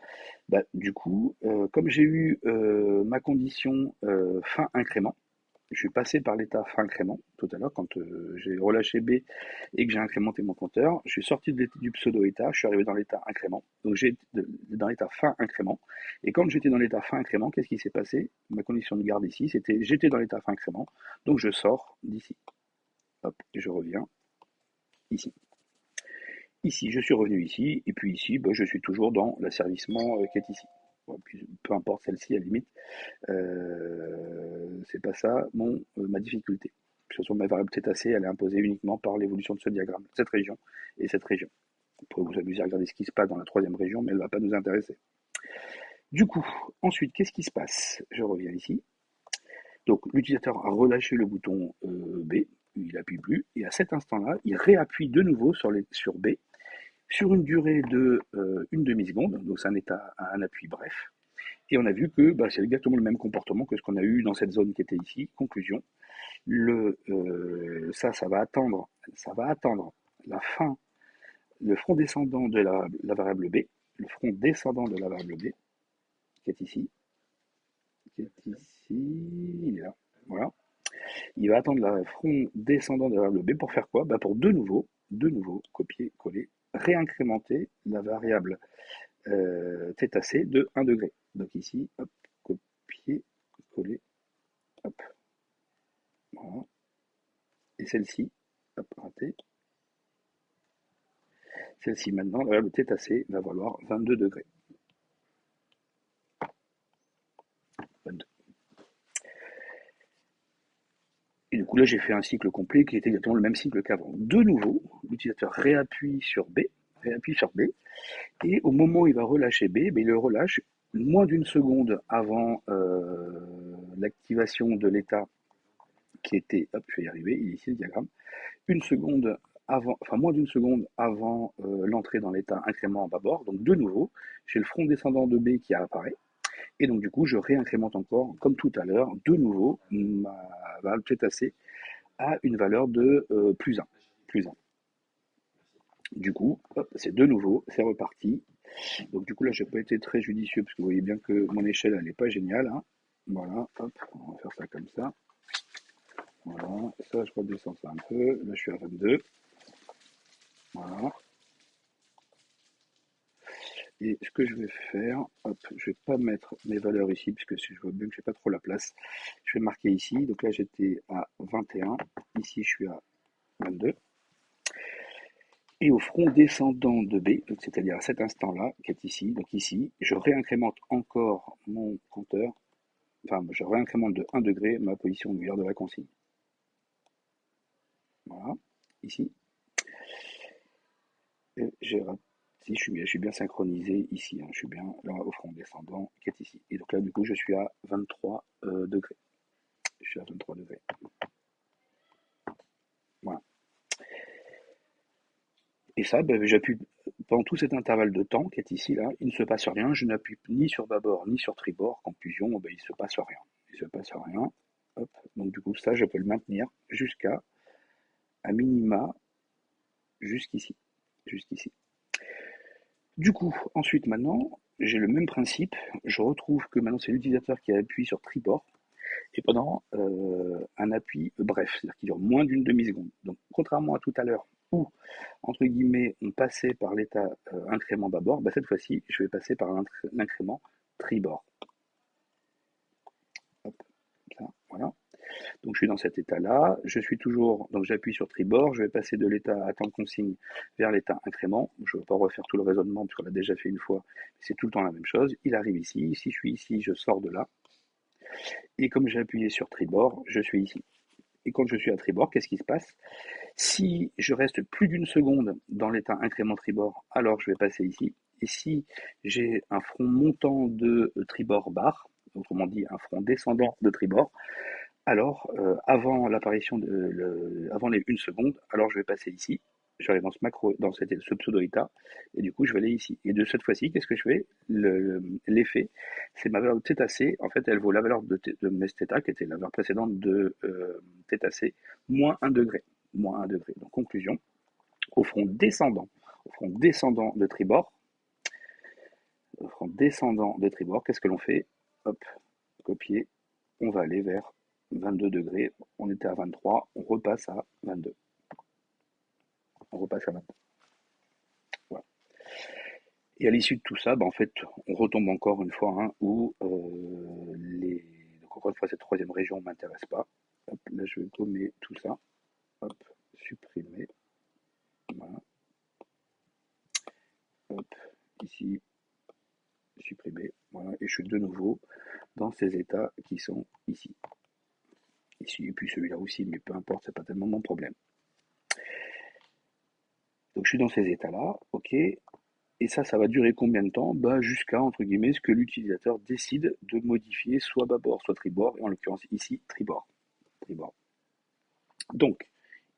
Bah, du coup, comme j'ai eu ma condition fin incrément, je suis passé par l'état fin incrément tout à l'heure quand j'ai relâché B et que j'ai incrémenté mon compteur. Je suis sorti du pseudo-état, je suis arrivé dans l'état incrément. Donc j'ai dans l'état fin incrément. Et quand j'étais dans l'état fin incrément, qu'est-ce qui s'est passé? Ma condition de garde ici, c'était j'étais dans l'état fin incrément, donc je sors d'ici. Hop, et je reviens ici. Ici, je suis revenu ici, et puis ici, je suis toujours dans l'asservissement qui est ici. Bon, puis, peu importe celle-ci, à la limite, c'est pas ça ma difficulté. De toute façon, ma variable θc, elle est imposée uniquement par l'évolution de ce diagramme, cette région et cette région. Vous pourrez vous amuser à regarder ce qui se passe dans la troisième région, mais elle ne va pas nous intéresser. Du coup, ensuite, qu'est-ce qui se passe? Je reviens ici. Donc, l'utilisateur a relâché le bouton B, il n'appuie plus, et à cet instant-là, il réappuie de nouveau sur B, sur une durée de une demi-seconde, donc c'est un appui bref, et on a vu que c'est exactement le même comportement que ce qu'on a eu dans cette zone qui était ici. Conclusion, ça va attendre la fin, le front descendant de la variable B, le front descendant de la variable B, qui est ici, il est là, voilà. Il va attendre le front descendant de la variable B pour faire quoi? Pour de nouveau, copier, coller, réincrémenter la variable θc de 1 degré. Donc ici, hop, copier, coller, hop, voilà. Et celle-ci, hop, raté. Celle-ci maintenant, la variable θc va valoir 22 degrés. 22. Et du coup là j'ai fait un cycle complet qui était exactement le même cycle qu'avant. De nouveau, l'utilisateur réappuie sur B, et au moment où il va relâcher B, il le relâche moins d'une seconde avant l'activation de l'état qui était, hop, je vais y arriver, il est ici le diagramme, une seconde avant, enfin moins d'une seconde avant l'entrée dans l'état incrément en bâbord. Donc de nouveau, j'ai le front descendant de B qui apparaît. Et donc du coup, je réincrémente encore, comme tout à l'heure, de nouveau ma valeur cétacée à une valeur de plus 1. Plus 1. Du coup, c'est de nouveau, c'est reparti. Donc du coup là, j'ai pas été très judicieux parce que vous voyez bien que mon échelle, elle n'est pas géniale. Hein. Voilà, hop, on va faire ça comme ça. Voilà, ça je redescends ça un peu. Là, je suis à 22. Voilà. Et ce que je vais faire, hop, je vais pas mettre mes valeurs ici puisque je vois bien que j'ai pas trop la place. Je vais marquer ici. Donc là, j'étais à 21. Ici, je suis à 22. Et au front descendant de B, c'est-à-dire à cet instant-là, qui est ici, donc ici, je réincrémente encore mon compteur, enfin, je réincrémente de 1 degré ma position angulaire de la consigne. Voilà, ici. Et si je suis bien synchronisé ici, hein, je suis bien là au front descendant qui est ici. Et donc là, du coup, je suis à 23 degrés. Je suis à 23 degrés. Voilà. Et ça, ben, j'appuie pendant tout cet intervalle de temps qui est ici, là, il ne se passe rien. Je n'appuie ni sur bâbord ni sur tribord. Conclusion, ben, il ne se passe rien. Il ne se passe rien. Hop. Donc du coup, ça, je peux le maintenir jusqu'à, à minima, jusqu'ici. Jusqu'ici. Du coup, ensuite, maintenant, j'ai le même principe. Je retrouve que maintenant, c'est l'utilisateur qui appuie sur tribord. Et pendant un appui bref, c'est-à-dire qui dure moins d'une demi-seconde. Donc, contrairement à tout à l'heure où, entre guillemets, on passait par l'état incrément bâbord, bah, cette fois-ci, je vais passer par l'incrément tribord. Hop, comme ça, voilà. Donc, je suis dans cet état-là. Je suis toujours, donc j'appuie sur tribord. Je vais passer de l'état attente consigne vers l'état incrément. Je ne vais pas refaire tout le raisonnement puisqu'on l'a déjà fait une fois. C'est tout le temps la même chose. Il arrive ici. Si je suis ici, je sors de là. Et comme j'ai appuyé sur tribord, je suis ici. Et quand je suis à tribord, qu'est-ce qui se passe? Si je reste plus d'une seconde dans l'état incrément tribord, alors je vais passer ici. Et si j'ai un front montant de tribord barre, autrement dit un front descendant de tribord, alors avant l'apparition avant les 1 seconde, alors je vais passer ici. J'arrive dans ce macro, dans ce pseudo-état, et du coup je vais aller ici. Et de cette fois-ci, qu'est-ce que je fais? L'effet, c'est ma valeur de θc, en fait elle vaut la valeur de mes θ, qui était la valeur précédente de θc, moins 1 degré. Moins 1 degré. Donc conclusion, au front descendant de tribord, qu'est-ce que l'on fait? Hop, copier, on va aller vers 22 degrés, on était à 23, on repasse à 22. On repasse à 22. Voilà. Et à l'issue de tout ça, bah, en fait, on retombe encore une fois hein, où donc encore une fois, cette troisième région ne m'intéresse pas. Hop, là, je vais gommer tout ça. Hop, supprimer. Voilà. Hop, ici, supprimer. Voilà, et je suis de nouveau dans ces états qui sont ici. Ici, et puis celui-là aussi, mais peu importe, c'est pas tellement mon problème. Donc je suis dans ces états-là, ok. Et ça va durer combien de temps? Bah, jusqu'à, entre guillemets, ce que l'utilisateur décide de modifier soit bâbord, soit tribord, et en l'occurrence ici, tribord. Tribord. Donc,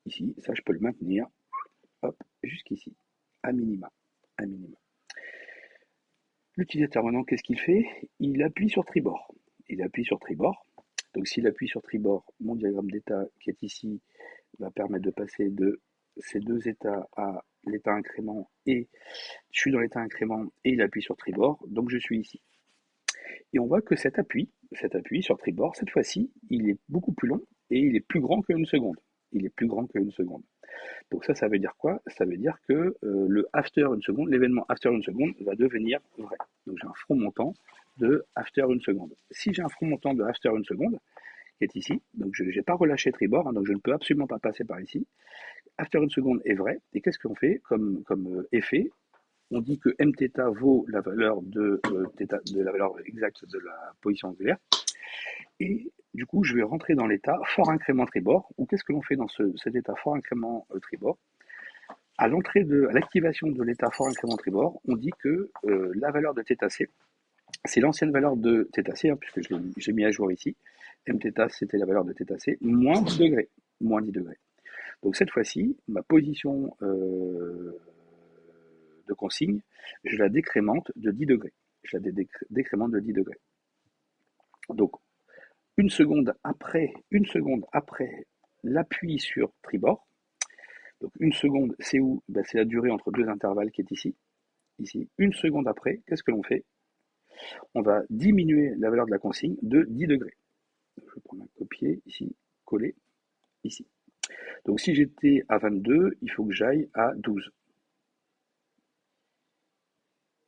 ici, ça je peux le maintenir, hop, jusqu'ici, à minima. À minima. L'utilisateur maintenant, qu'est-ce qu'il fait? Il appuie sur tribord. Il appuie sur tribord. Donc s'il appuie sur tribord, mon diagramme d'état qui est ici va permettre de passer de ces deux états à l'état incrément et je suis dans l'état incrément et il appuie sur tribord, donc je suis ici. Et on voit que cet appui sur tribord, cette fois-ci, il est beaucoup plus long et il est plus grand qu'une seconde. Il est plus grand qu'une seconde. Donc ça veut dire quoi? Ça veut dire que le after une seconde, l'événement after une seconde va devenir vrai. Donc j'ai un front montant de after une seconde. Si j'ai un front montant de after une seconde, qui est ici, donc je n'ai pas relâché tribord, hein, donc je ne peux absolument pas passer par ici. After une seconde est vrai, et qu'est-ce qu'on fait comme effet? On dit que mθ vaut la valeur de la valeur exacte de la position angulaire. Et du coup, je vais rentrer dans l'état fort incrément tribord. Ou qu'est-ce que l'on fait dans cet état fort incrément tribord? À l'activation de l'état fort incrément tribord, on dit que la valeur de θc, c'est l'ancienne valeur de θc, hein, puisque j'ai mis à jour ici, mθ, c'était la valeur de θc, moins 10 degrés. Moins 10 degrés. Donc cette fois-ci, ma position de consigne, je la décrémente de 10 degrés. Je la décrémente de 10 degrés. Donc, une seconde après l'appui sur tribord, donc une seconde, c'est où? Ben, c'est la durée entre deux intervalles qui est ici. Ici. Une seconde après, qu'est-ce que l'on fait? On va diminuer la valeur de la consigne de 10 degrés. Donc, je vais prendre un copier ici, coller ici. Donc si j'étais à 22, il faut que j'aille à 12.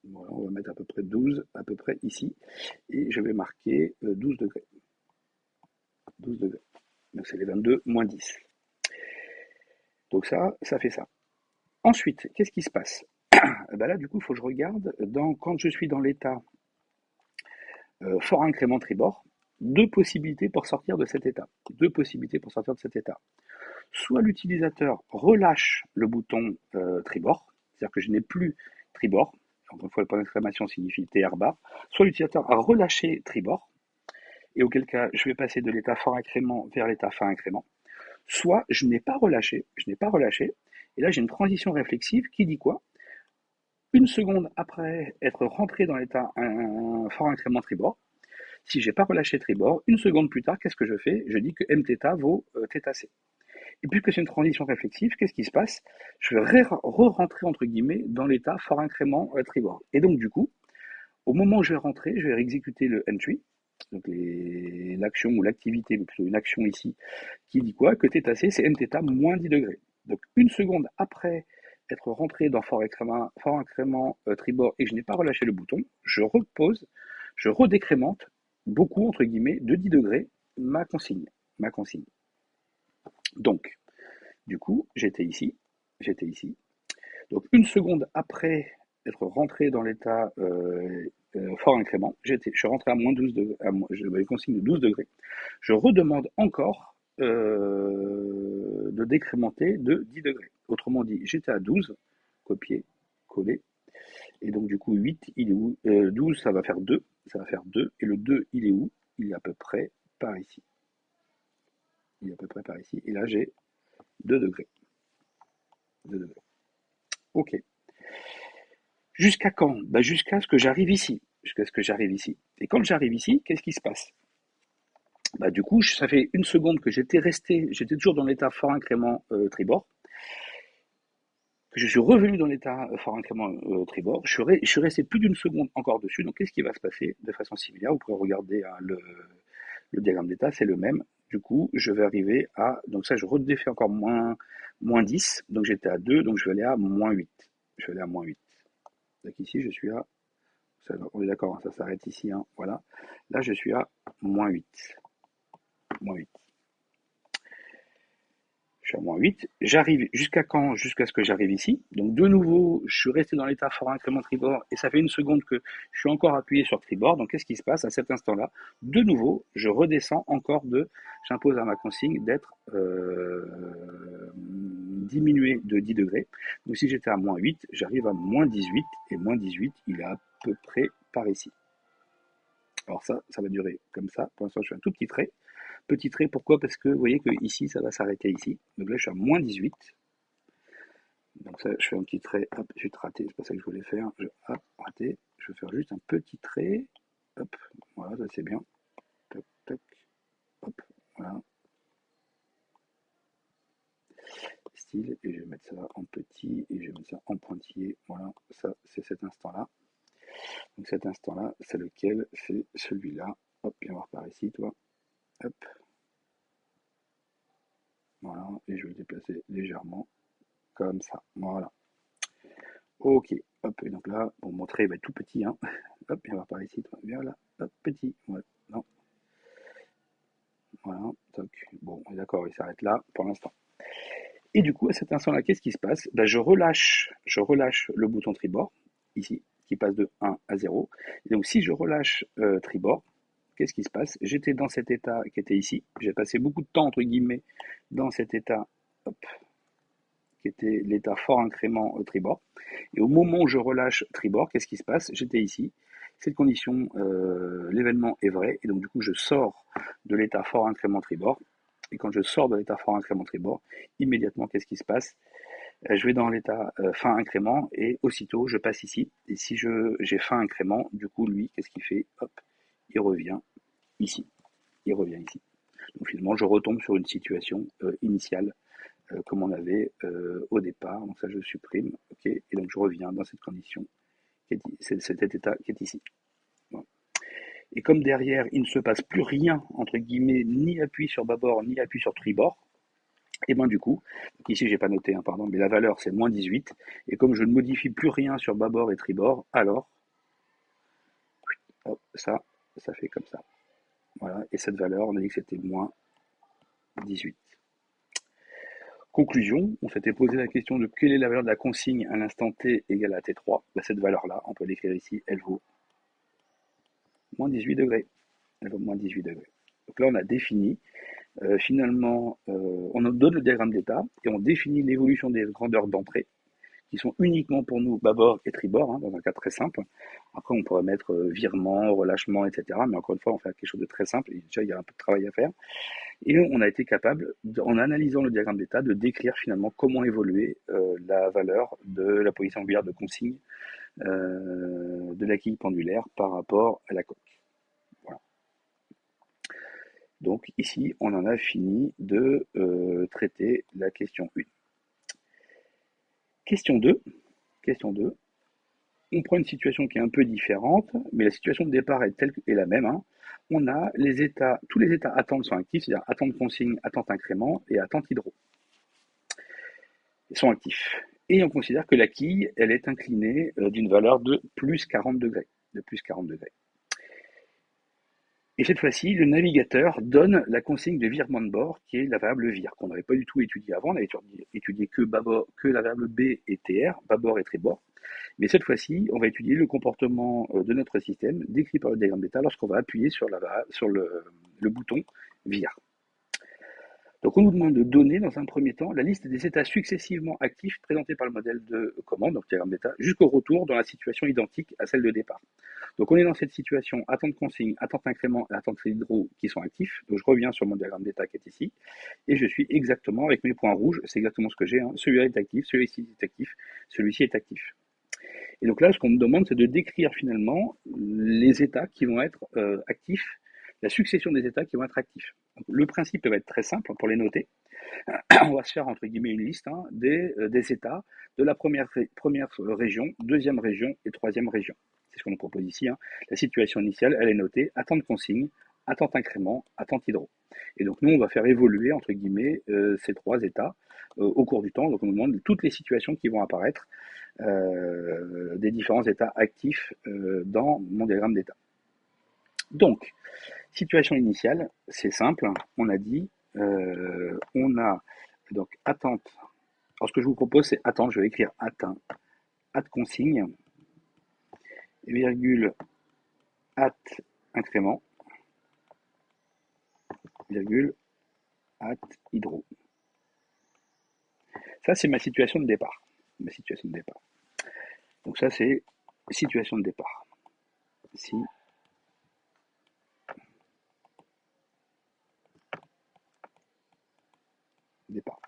Voilà, on va mettre à peu près 12, à peu près ici. Et je vais marquer 12 degrés. 12 degrés. Donc c'est les 22 moins 10. Donc ça fait ça. Ensuite, qu'est-ce qui se passe? Ben là, du coup, il faut que je regarde quand je suis dans l'état fort incrément tribord, deux possibilités pour sortir de cet état. Deux possibilités pour sortir de cet état. Soit l'utilisateur relâche le bouton tribord, c'est-à-dire que je n'ai plus tribord, encore une fois le point d'exclamation signifie TR bar, soit l'utilisateur a relâché tribord, et auquel cas je vais passer de l'état fort incrément vers l'état fin incrément, soit je n'ai pas relâché, et là j'ai une transition réflexive qui dit quoi? Une seconde après être rentré dans l'état fort incrément tribord, si j'ai pas relâché tribord, une seconde plus tard, qu'est-ce que je fais? Je dis que mθ vaut θc. Et puisque c'est une transition réflexive, qu'est-ce qui se passe? Je vais re-rentrer entre guillemets dans l'état fort incrément tribord. Et donc du coup, au moment où je vais rentrer, je vais exécuter le entry, donc l'action ou l'activité, mais plutôt une action ici, qui dit quoi? Que θc c'est mθ moins 10 degrés. Donc une seconde après être rentré dans fort incrément tribord et que je n'ai pas relâché le bouton, je repose, je redécrémente beaucoup entre guillemets de 10 degrés ma consigne. Donc, du coup, j'étais ici. Donc, une seconde après être rentré dans l'état fort incrément, je suis rentré à moins 12 degrés, j'avais une consigne de 12 degrés. Je redemande encore de décrémenter de 10 degrés. Autrement dit, j'étais à 12, copier, coller, et donc du coup 8, il est où? 12, ça va faire 2, et le 2, il est où? Il est à peu près par ici. Et là j'ai 2 degrés. 2 degrés. Ok. Jusqu'à quand? Bah, jusqu'à ce que j'arrive ici. Et quand j'arrive ici, qu'est-ce qui se passe? Bah, du coup, ça fait une seconde que j'étais toujours dans l'état fort incrément tribord, que je suis revenu dans l'état fort incrément tribord, je suis resté plus d'une seconde encore dessus, donc qu'est-ce qui va se passer de façon similaire? Vous pourrez regarder hein, le diagramme d'état, c'est le même. Du coup, je vais arriver à, donc ça je redéfais encore moins 10, donc j'étais à 2, donc je vais aller à moins 8. Donc ici, je suis à, on est d'accord, hein, ça s'arrête ici, hein, voilà. Là, je suis à moins 8. Je suis à moins 8. J'arrive jusqu'à quand? Jusqu'à ce que j'arrive ici. Donc de nouveau, je suis resté dans l'état fort incrément tribord et ça fait une seconde que je suis encore appuyé sur tribord. Donc qu'est-ce qui se passe à cet instant-là? De nouveau, je redescends j'impose à ma consigne d'être diminué de 10 degrés. Donc si j'étais à moins 8, j'arrive à moins 18 et moins 18, il est à peu près par ici. Alors ça va durer comme ça. Pour l'instant, je fais un tout petit trait. Petit trait, pourquoi? Parce que vous voyez que ici, ça va s'arrêter ici. Donc là, je suis à moins 18. Donc ça, je fais un petit trait. Hop, j'ai raté. C'est pas ça que je voulais faire. Raté. Je vais faire juste un petit trait. Hop, voilà, ça c'est bien. Toc, toc. Hop, voilà. Style. Et je vais mettre ça en petit. Et je vais mettre ça en pointillé. Voilà, ça, c'est cet instant-là. Donc cet instant-là, c'est lequel? C'est celui-là. Hop, viens voir par ici, toi. Hop. Voilà, et je vais le déplacer légèrement, comme ça. Voilà. Ok, hop, et donc là, bon, mon trait va être tout petit, hein. Hop, viens voir par ici, toi. Viens là, hop, petit. Ouais, non. Voilà, toc. Bon, on est d'accord, il s'arrête là pour l'instant. Et du coup, à cet instant-là, qu'est-ce qui se passe? Ben, je relâche le bouton tribord, ici, qui passe de 1 à 0. Et donc, si je relâche tribord, qu'est-ce qui se passe? J'étais dans cet état qui était ici. J'ai passé beaucoup de temps, entre guillemets, dans cet état, hop, qui était l'état fort incrément tribord. Et au moment où je relâche tribord, qu'est-ce qui se passe? J'étais ici. Cette condition, l'événement est vrai, et donc du coup je sors de l'état fort incrément tribord. Et quand je sors de l'état fort incrément tribord, immédiatement qu'est-ce qui se passe? Je vais dans l'état fin incrément et aussitôt je passe ici. Et si j'ai fin incrément, du coup lui, qu'est-ce qu'il fait? Hop, il revient ici. Il revient ici. Donc finalement, je retombe sur une situation initiale comme on avait au départ. Donc ça, je supprime. Ok. Et donc je reviens dans cette condition, cet état qui est ici. Voilà. Et comme derrière, il ne se passe plus rien, entre guillemets, ni appui sur bâbord, ni appui sur tribord, et bien du coup, ici j'ai pas noté, hein, pardon, mais la valeur c'est moins 18, et comme je ne modifie plus rien sur bâbord et tribord, alors, hop, ça fait comme ça. Voilà, et cette valeur, on a dit que c'était moins 18. Conclusion, on s'était posé la question de quelle est la valeur de la consigne à l'instant t égale à t3. Ben, cette valeur-là, on peut l'écrire ici, elle vaut moins 18 degrés. Elle vaut moins 18 degrés. Donc là, on a défini, finalement, on nous donne le diagramme d'état et on définit l'évolution des grandeurs d'entrée qui sont uniquement pour nous bâbord et tribord, hein, dans un cas très simple. Après, on pourrait mettre virement, relâchement, etc. Mais encore une fois, on fait quelque chose de très simple. Et déjà, il y a un peu de travail à faire. Et on a été capable, en analysant le diagramme d'état, de décrire finalement comment évoluer la valeur de la position angulaire de consigne de la quille pendulaire par rapport à la coque. Voilà. Donc ici, on en a fini de traiter la question 1. Question 2. Question 2. On prend une situation qui est un peu différente, mais la situation de départ est la même. Hein. On a tous les états attentes sont actifs, c'est-à-dire attente consigne, attente incrément et attente hydro. Ils sont actifs. Et on considère que la quille, elle est inclinée d'une valeur de plus 40 degrés. De plus 40 degrés. Et cette fois-ci, le navigateur donne la consigne de virement de bord, qui est la variable vire, qu'on n'avait pas du tout étudié avant. On avait étudié que la variable B et TR, bâbord et tribord. Mais cette fois-ci, on va étudier le comportement de notre système, décrit par le diagramme d'état, lorsqu'on va appuyer sur le bouton vire. Donc on nous demande de donner dans un premier temps la liste des états successivement actifs présentés par le modèle de commande, donc diagramme d'état, jusqu'au retour dans la situation identique à celle de départ. Donc on est dans cette situation attente consigne, attente incrément et attente hydro qui sont actifs. Donc je reviens sur mon diagramme d'état qui est ici et je suis exactement avec mes points rouges, c'est exactement ce que j'ai. Hein. Celui-là est actif, celui-ci est actif, celui-ci est actif. Et donc là, ce qu'on me demande, c'est de décrire finalement les états qui vont être actifs, la succession des états qui vont être actifs. Donc, le principe va être très simple pour les noter. On va se faire entre guillemets une liste des états de la première région, deuxième région et troisième région. C'est ce qu'on nous propose ici. Hein. La situation initiale, elle est notée attente consigne, attente incrément, attente hydro. Et donc nous, on va faire évoluer entre guillemets ces trois états au cours du temps. Donc on nous demande toutes les situations qui vont apparaître des différents états actifs dans mon diagramme d'état. Donc, situation initiale, c'est simple, on a dit, on a donc attente. Alors ce que je vous propose, c'est attente, je vais écrire atteint, consigne, virgule, incrément, virgule, hydro. Ça, c'est ma situation de départ. Ma situation de départ. Donc ça, c'est situation de départ. Si départ.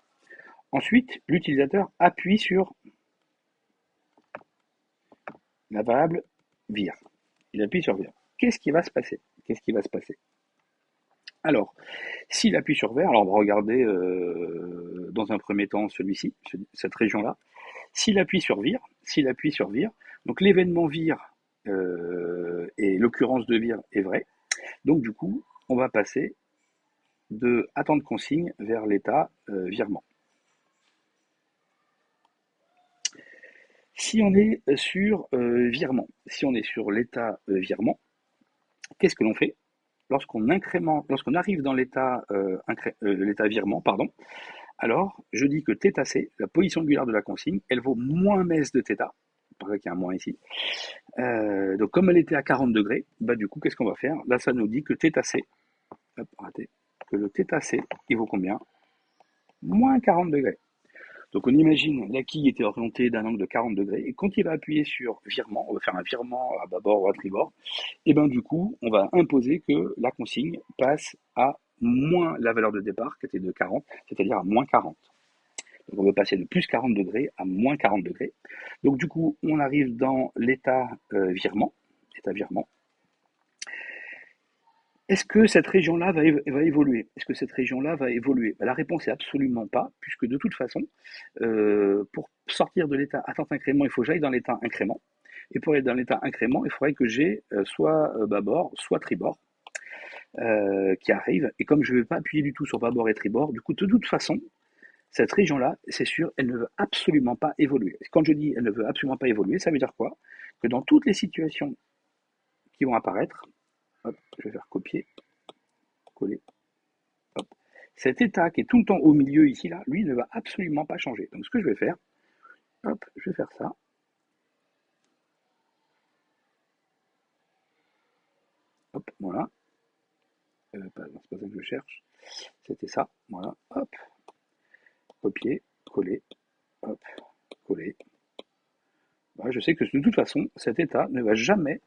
Ensuite, l'utilisateur appuie sur la variable vire. Il appuie sur vire. Qu'est-ce qui va se passer? Qu'est-ce qui va se passer? Alors, s'il appuie sur vert, alors on va regarder dans un premier temps celui-ci, cette région-là. S'il appuie sur vire, donc l'événement vire et l'occurrence de vire est vrai. Donc du coup, on va passer de attente consigne vers l'état virement. Si on est sur virement, si on est sur l'état virement, qu'est-ce que l'on fait? Lorsqu'on arrive dans l'état virement, pardon, alors je dis que θc, la position angulaire de la consigne, elle vaut moins mès de θ, par qu'il y a un moins ici. Donc comme elle était à 40 degrés, bah du coup qu'est-ce qu'on va faire? Là ça nous dit que θc, que le θc, il vaut combien? Moins 40 degrés. Donc on imagine la quille était orientée d'un angle de 40 degrés, et quand il va appuyer sur virement, on va faire un virement à bâbord ou à tribord, et ben du coup, on va imposer que la consigne passe à moins la valeur de départ, qui était de 40, c'est-à-dire à moins 40. Donc on veut passer de plus 40 degrés à moins 40 degrés. Donc du coup, on arrive dans l'état virement, état virement. Est-ce que cette région-là va évoluer? Est-ce que cette région-là va évoluer? La réponse est absolument pas, puisque de toute façon, pour sortir de l'état attente incrément, il faut que j'aille dans l'état incrément. Et pour être dans l'état incrément, il faudrait que j'ai soit bâbord, soit tribord qui arrive. Et comme je ne vais pas appuyer du tout sur bâbord et tribord, du coup, de toute façon, cette région-là, c'est sûr, elle ne veut absolument pas évoluer. Quand je dis elle ne veut absolument pas évoluer, ça veut dire quoi? Que dans toutes les situations qui vont apparaître, hop, je vais faire copier, coller, hop. Cet état qui est tout le temps au milieu ici, là, lui ne va absolument pas changer. Donc ce que je vais faire, hop, je vais faire ça. Hop, voilà. C'est pas ça que je cherche. C'était ça. Voilà. Hop. Copier, coller, hop, coller. Voilà, je sais que de toute façon, cet état ne va jamais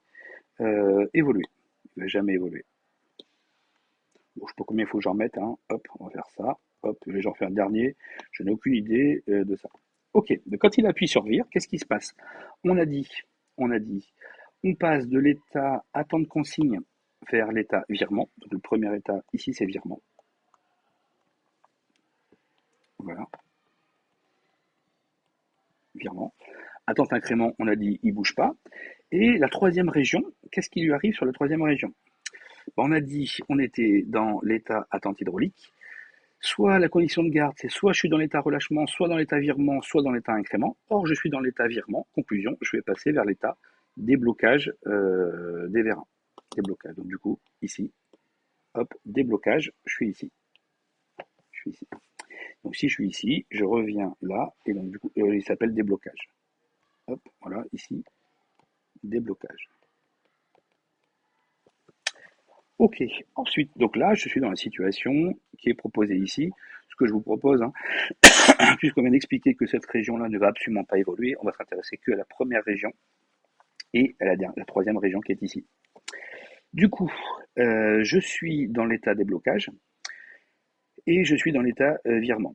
évoluer. Il ne va jamais évoluer. Bon, je sais pas combien il faut que j'en mette. Hein. Hop, on va faire ça. Hop, j'en fais un dernier. Je n'ai aucune idée de ça. Ok, donc quand il appuie sur vire, qu'est-ce qui se passe? On a dit, on a dit, on passe de l'état attente consigne vers l'état virement. Donc le premier état, ici, c'est virement. Voilà, virement. Attente incrément, on a dit, il bouge pas. Et la troisième région, qu'est-ce qui lui arrive sur la troisième région? On a dit, on était dans l'état attente hydraulique. Soit la condition de garde, c'est soit je suis dans l'état relâchement, soit dans l'état virement, soit dans l'état incrément. Or, je suis dans l'état virement. Conclusion, je vais passer vers l'état déblocage des vérins. Déblocage. Donc du coup, ici, hop, déblocage, je suis ici. Je suis ici. Donc si je suis ici, je reviens là, et donc du coup, il s'appelle déblocage. Hop, voilà, ici, déblocage. Ok, ensuite, donc là, je suis dans la situation qui est proposée ici. Ce que je vous propose, hein, puisqu'on vient d'expliquer que cette région-là ne va absolument pas évoluer, on va s'intéresser que à la première région et à la troisième région qui est ici. Du coup, je suis dans l'état déblocage et je suis dans l'état virement.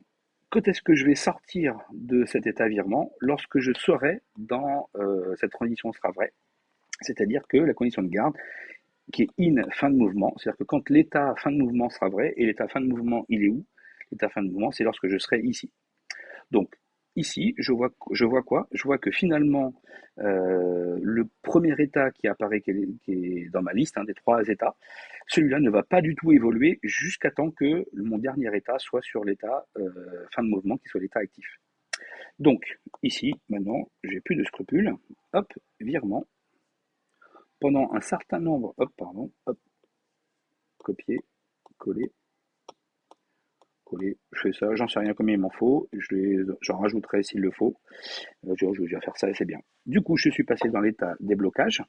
Quand est-ce que je vais sortir de cet état virement? Lorsque je serai dans cette condition sera vraie, c'est-à-dire que la condition de garde qui est in fin de mouvement, c'est-à-dire que quand l'état fin de mouvement sera vrai, et l'état fin de mouvement, il est où? L'état fin de mouvement, c'est lorsque je serai ici. Donc, ici, je vois quoi? Je vois que finalement, le premier état qui apparaît, qui est dans ma liste, hein, des trois états, celui-là ne va pas du tout évoluer jusqu'à temps que mon dernier état soit sur l'état fin de mouvement, qui soit l'état actif. Donc, ici, maintenant, j'ai plus de scrupules. Hop, virement. Pendant un certain nombre, hop, copier, coller, coller. Je fais ça, j'en sais rien combien il m'en faut, j'en rajouterai s'il le faut. Je vais faire ça et c'est bien. Du coup, je suis passé dans l'état déblocage.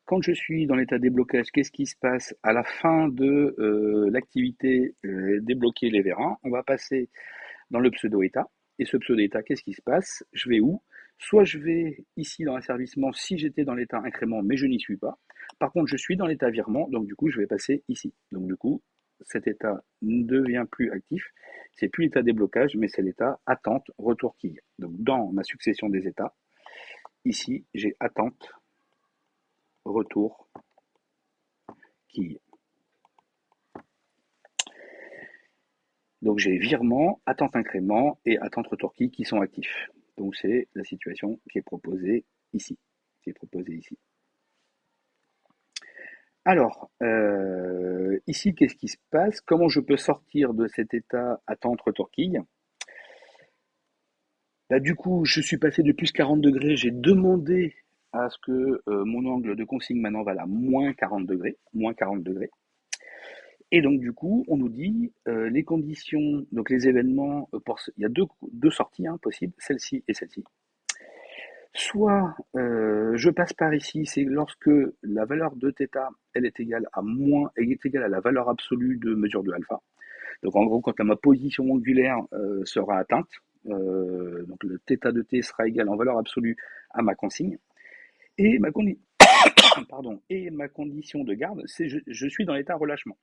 Quand je suis dans l'état déblocage, qu'est-ce qui se passe? À la fin de l'activité débloquer les vérins, on va passer dans le pseudo-état. Et ce pseudo-état, qu'est-ce qui se passe? Je vais où? Soit je vais ici dans l'asservissement si j'étais dans l'état incrément, mais je n'y suis pas. Par contre, je suis dans l'état virement, donc du coup, je vais passer ici. Donc du coup, cet état ne devient plus actif. C'est plus l'état déblocage, mais c'est l'état attente, retour quille. Donc dans ma succession des états, ici, j'ai attente, retour, quille. Donc j'ai virement, attente incrément et attente retour quille qui sont actifs. Donc c'est la situation qui est proposée ici. Qui est proposée ici. Alors, ici, qu'est-ce qui se passe? Comment je peux sortir de cet état attente retour quille? Là, du coup, je suis passé de plus 40 degrés, j'ai demandé à ce que mon angle de consigne maintenant va à moins 40 degrés, moins 40 degrés. Et donc, du coup, on nous dit les conditions, donc les événements, il y a deux sorties hein, possibles, celle-ci et celle-ci. Soit je passe par ici, c'est lorsque la valeur de θ, elle est égale à moins, elle est égale à la valeur absolue de mesure de alpha. Donc en gros, quand ma position angulaire sera atteinte, donc le θ de t sera égal en valeur absolue à ma consigne, et pardon, et ma condition de garde, c'est je suis dans l'état relâchement.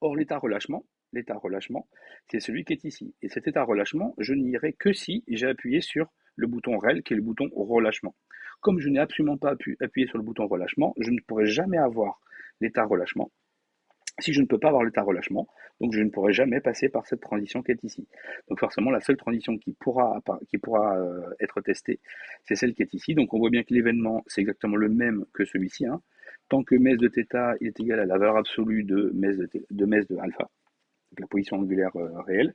Or, l'état relâchement, c'est celui qui est ici. Et cet état relâchement, je n'y irai que si j'ai appuyé sur le bouton REL, qui est le bouton relâchement. Comme je n'ai absolument pas appuyé sur le bouton relâchement, je ne pourrai jamais avoir l'état relâchement. Si je ne peux pas avoir l'état relâchement, donc je ne pourrai jamais passer par cette transition qui est ici. Donc forcément, la seule transition qui pourra être testée, c'est celle qui est ici. Donc on voit bien que l'événement, c'est exactement le même que celui-ci. Hein. Tant que mèse de θ est égal à la valeur absolue de mèse de alpha, donc la position angulaire réelle,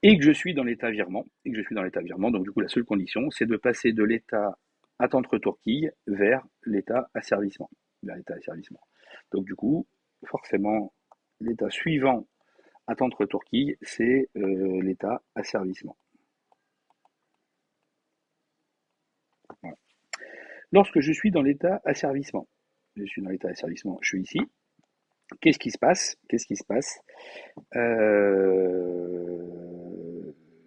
et que je suis dans l'état virement, donc du coup la seule condition, c'est de passer de l'état attente retourquille vers l'état asservissement. Donc du coup, forcément, l'état suivant attente retourquille, c'est l'état asservissement. Voilà. Lorsque je suis dans l'état asservissement, je suis ici. Qu'est-ce qui se passe?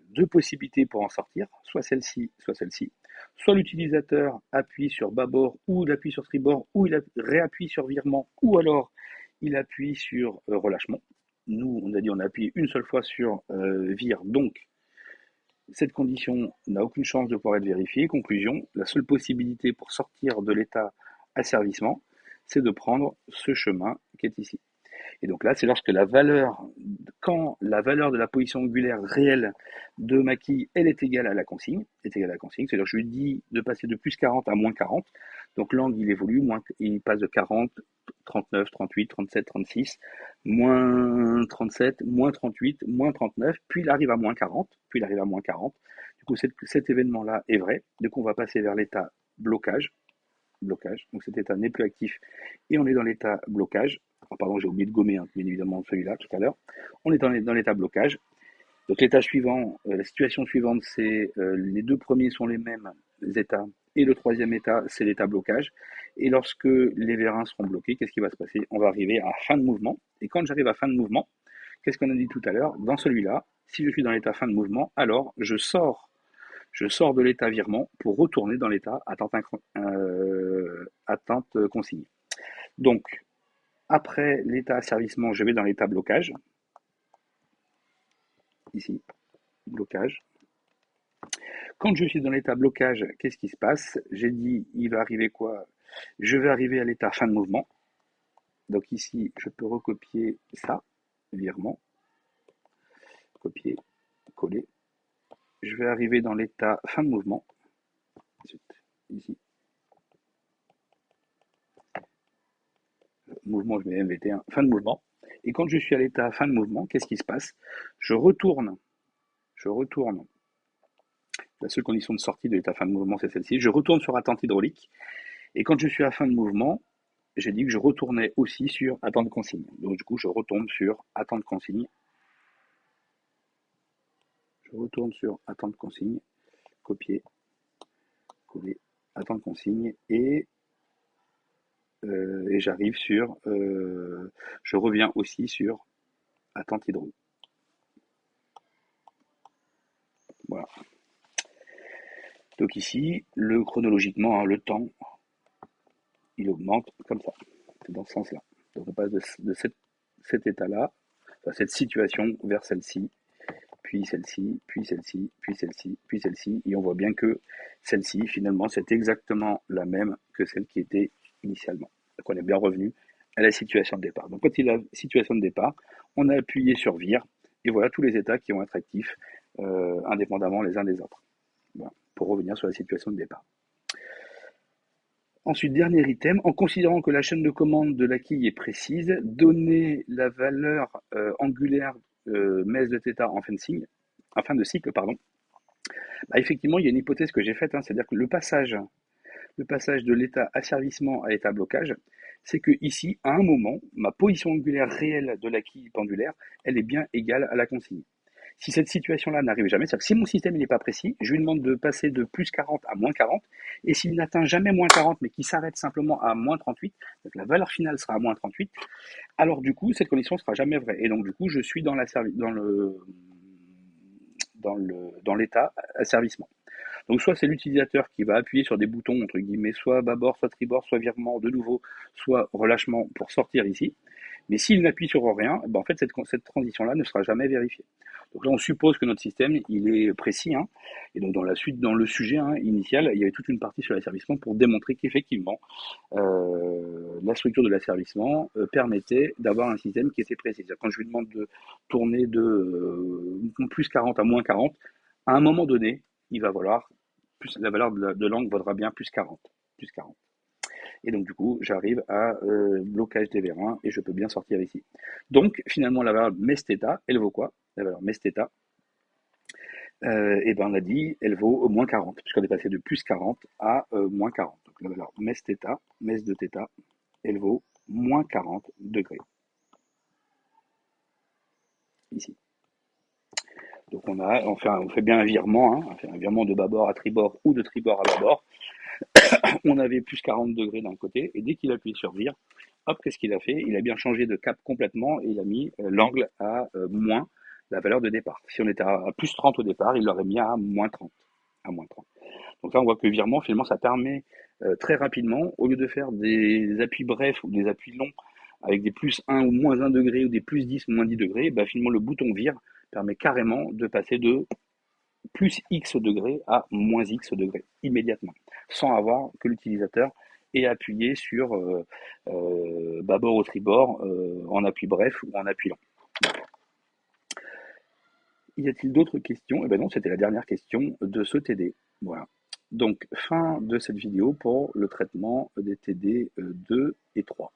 Deux possibilités pour en sortir, soit celle-ci, soit celle-ci. Soit l'utilisateur appuie sur bâbord, ou il appuie sur tribord, ou il réappuie sur virement, ou alors il appuie sur relâchement. Nous, on a dit on a appuyé une seule fois sur vire, donc cette condition n'a aucune chance de pouvoir être vérifiée. Conclusion, la seule possibilité pour sortir de l'état asservissement, c'est de prendre ce chemin qui est ici. Et donc là, c'est quand la valeur de la position angulaire réelle de ma quille, elle est égale à la consigne, c'est-à-dire que je lui dis de passer de plus 40 à moins 40, donc l'angle il évolue, il passe de 40, 39, 38, 37, 36, moins 37, moins 38, moins 39, puis il arrive à moins 40, Du coup, cet événement-là est vrai, donc on va passer vers l'état blocage, donc cet état n'est plus actif et on est dans l'état blocage. Alors, pardon, j'ai oublié de gommer, hein, bien évidemment, celui-là tout à l'heure. On est dans l'état blocage. Donc l'état suivant, la situation suivante, c'est les deux premiers sont les mêmes états et le troisième état, c'est l'état blocage. Et lorsque les vérins seront bloqués, qu'est-ce qui va se passer? On va arriver à fin de mouvement. Et quand j'arrive à fin de mouvement, qu'est-ce qu'on a dit tout à l'heure? Dans celui-là, si je suis dans l'état fin de mouvement, alors je sors de l'état virement pour retourner dans l'état attente consigne. Donc, après l'état asservissement, je vais dans l'état blocage. Ici, blocage. Quand je suis dans l'état blocage, qu'est-ce qui se passe? J'ai dit, il va arriver quoi? Je vais arriver à l'état fin de mouvement. Donc ici, je peux recopier ça, virement, copier, coller. Je vais arriver dans l'état fin de mouvement. Ici. Mouvement, je mets MVT1, fin de mouvement. Et quand je suis à l'état fin de mouvement, qu'est-ce qui se passe? Je retourne. La seule condition de sortie de l'état fin de mouvement, c'est celle-ci. Je retourne sur attente hydraulique. Et quand je suis à fin de mouvement, j'ai dit que je retournais aussi sur attente consigne. Donc du coup, je retourne sur attente consigne. Copier, coller, attente consigne. Et j'arrive sur... je reviens aussi sur attente hydro. Voilà. Donc ici, chronologiquement, hein, le temps, il augmente comme ça. C'est dans ce sens-là. Donc on passe de cet état-là, cette situation vers celle-ci, puis celle-ci, puis celle-ci, puis celle-ci, puis celle-ci. Et on voit bien que celle-ci, finalement, c'est exactement la même que celle qui était initialement. Donc on est bien revenu à la situation de départ. Donc quand il y a la situation de départ, on a appuyé sur vire, et voilà tous les états qui vont être actifs indépendamment les uns des autres. Voilà, pour revenir sur la situation de départ. Ensuite, dernier item, en considérant que la chaîne de commande de la quille est précise, donner la valeur angulaire mèse de θ en fin de cycle, pardon. Bah, effectivement, il y a une hypothèse que j'ai faite, hein, c'est-à-dire que le passage de l'état asservissement à l'état blocage, c'est que ici, à un moment, ma position angulaire réelle de la quille pendulaire, elle est bien égale à la consigne. Si cette situation-là n'arrive jamais, c'est-à-dire que si mon système n'est pas précis, je lui demande de passer de plus 40 à moins 40, et s'il n'atteint jamais moins 40, mais qu'il s'arrête simplement à moins 38, donc la valeur finale sera à moins 38, alors du coup, cette condition ne sera jamais vraie. Et donc du coup, je suis dans l'état asservissement. Donc soit c'est l'utilisateur qui va appuyer sur des boutons, entre guillemets, soit bâbord, soit tribord, soit virement de nouveau, soit relâchement pour sortir ici. Mais s'il n'appuie sur rien, ben en fait cette transition-là ne sera jamais vérifiée. Donc là, on suppose que notre système, il est précis. Hein, et donc dans la suite, dans le sujet initial, il y avait toute une partie sur l'asservissement pour démontrer qu'effectivement, la structure de l'asservissement permettait d'avoir un système qui était précis. C'est-à-dire quand je lui demande de tourner de plus 40 à moins 40, à un moment donné, il va valoir, la valeur de l'angle vaudra bien plus 40. Plus 40. Et donc du coup, j'arrive à blocage des vérins et je peux bien sortir ici. Donc finalement, la valeur mesteta, elle vaut quoi? La valeur mesteta, et ben on a dit, elle vaut moins 40, puisqu'on est passé de plus 40 à moins 40. Donc la valeur mesteta, mes de θ, elle vaut moins 40 degrés. Ici. Donc on fait bien un virement, on fait un virement de bâbord à tribord ou de tribord à bâbord. On avait plus 40 degrés d'un côté, et dès qu'il a appuyé sur vire, hop, qu'est-ce qu'il a fait? Il a bien changé de cap complètement et il a mis l'angle à moins la valeur de départ. Si on était à plus 30 au départ, il l'aurait mis à moins 30. À moins 30. Donc là, on voit que le virement, finalement, ça permet très rapidement, au lieu de faire des appuis brefs ou des appuis longs avec des plus 1 ou moins 1 degré ou des plus 10 ou moins 10 degrés, bah, finalement, le bouton vire permet carrément de passer de plus X degrés à moins X degrés immédiatement, sans avoir que l'utilisateur ait appuyé sur bâbord ou tribord en appui bref ou en appui long. Y a-t-il d'autres questions? Eh bien non, c'était la dernière question de ce TD. Voilà. Donc, fin de cette vidéo pour le traitement des TD 2 et 3.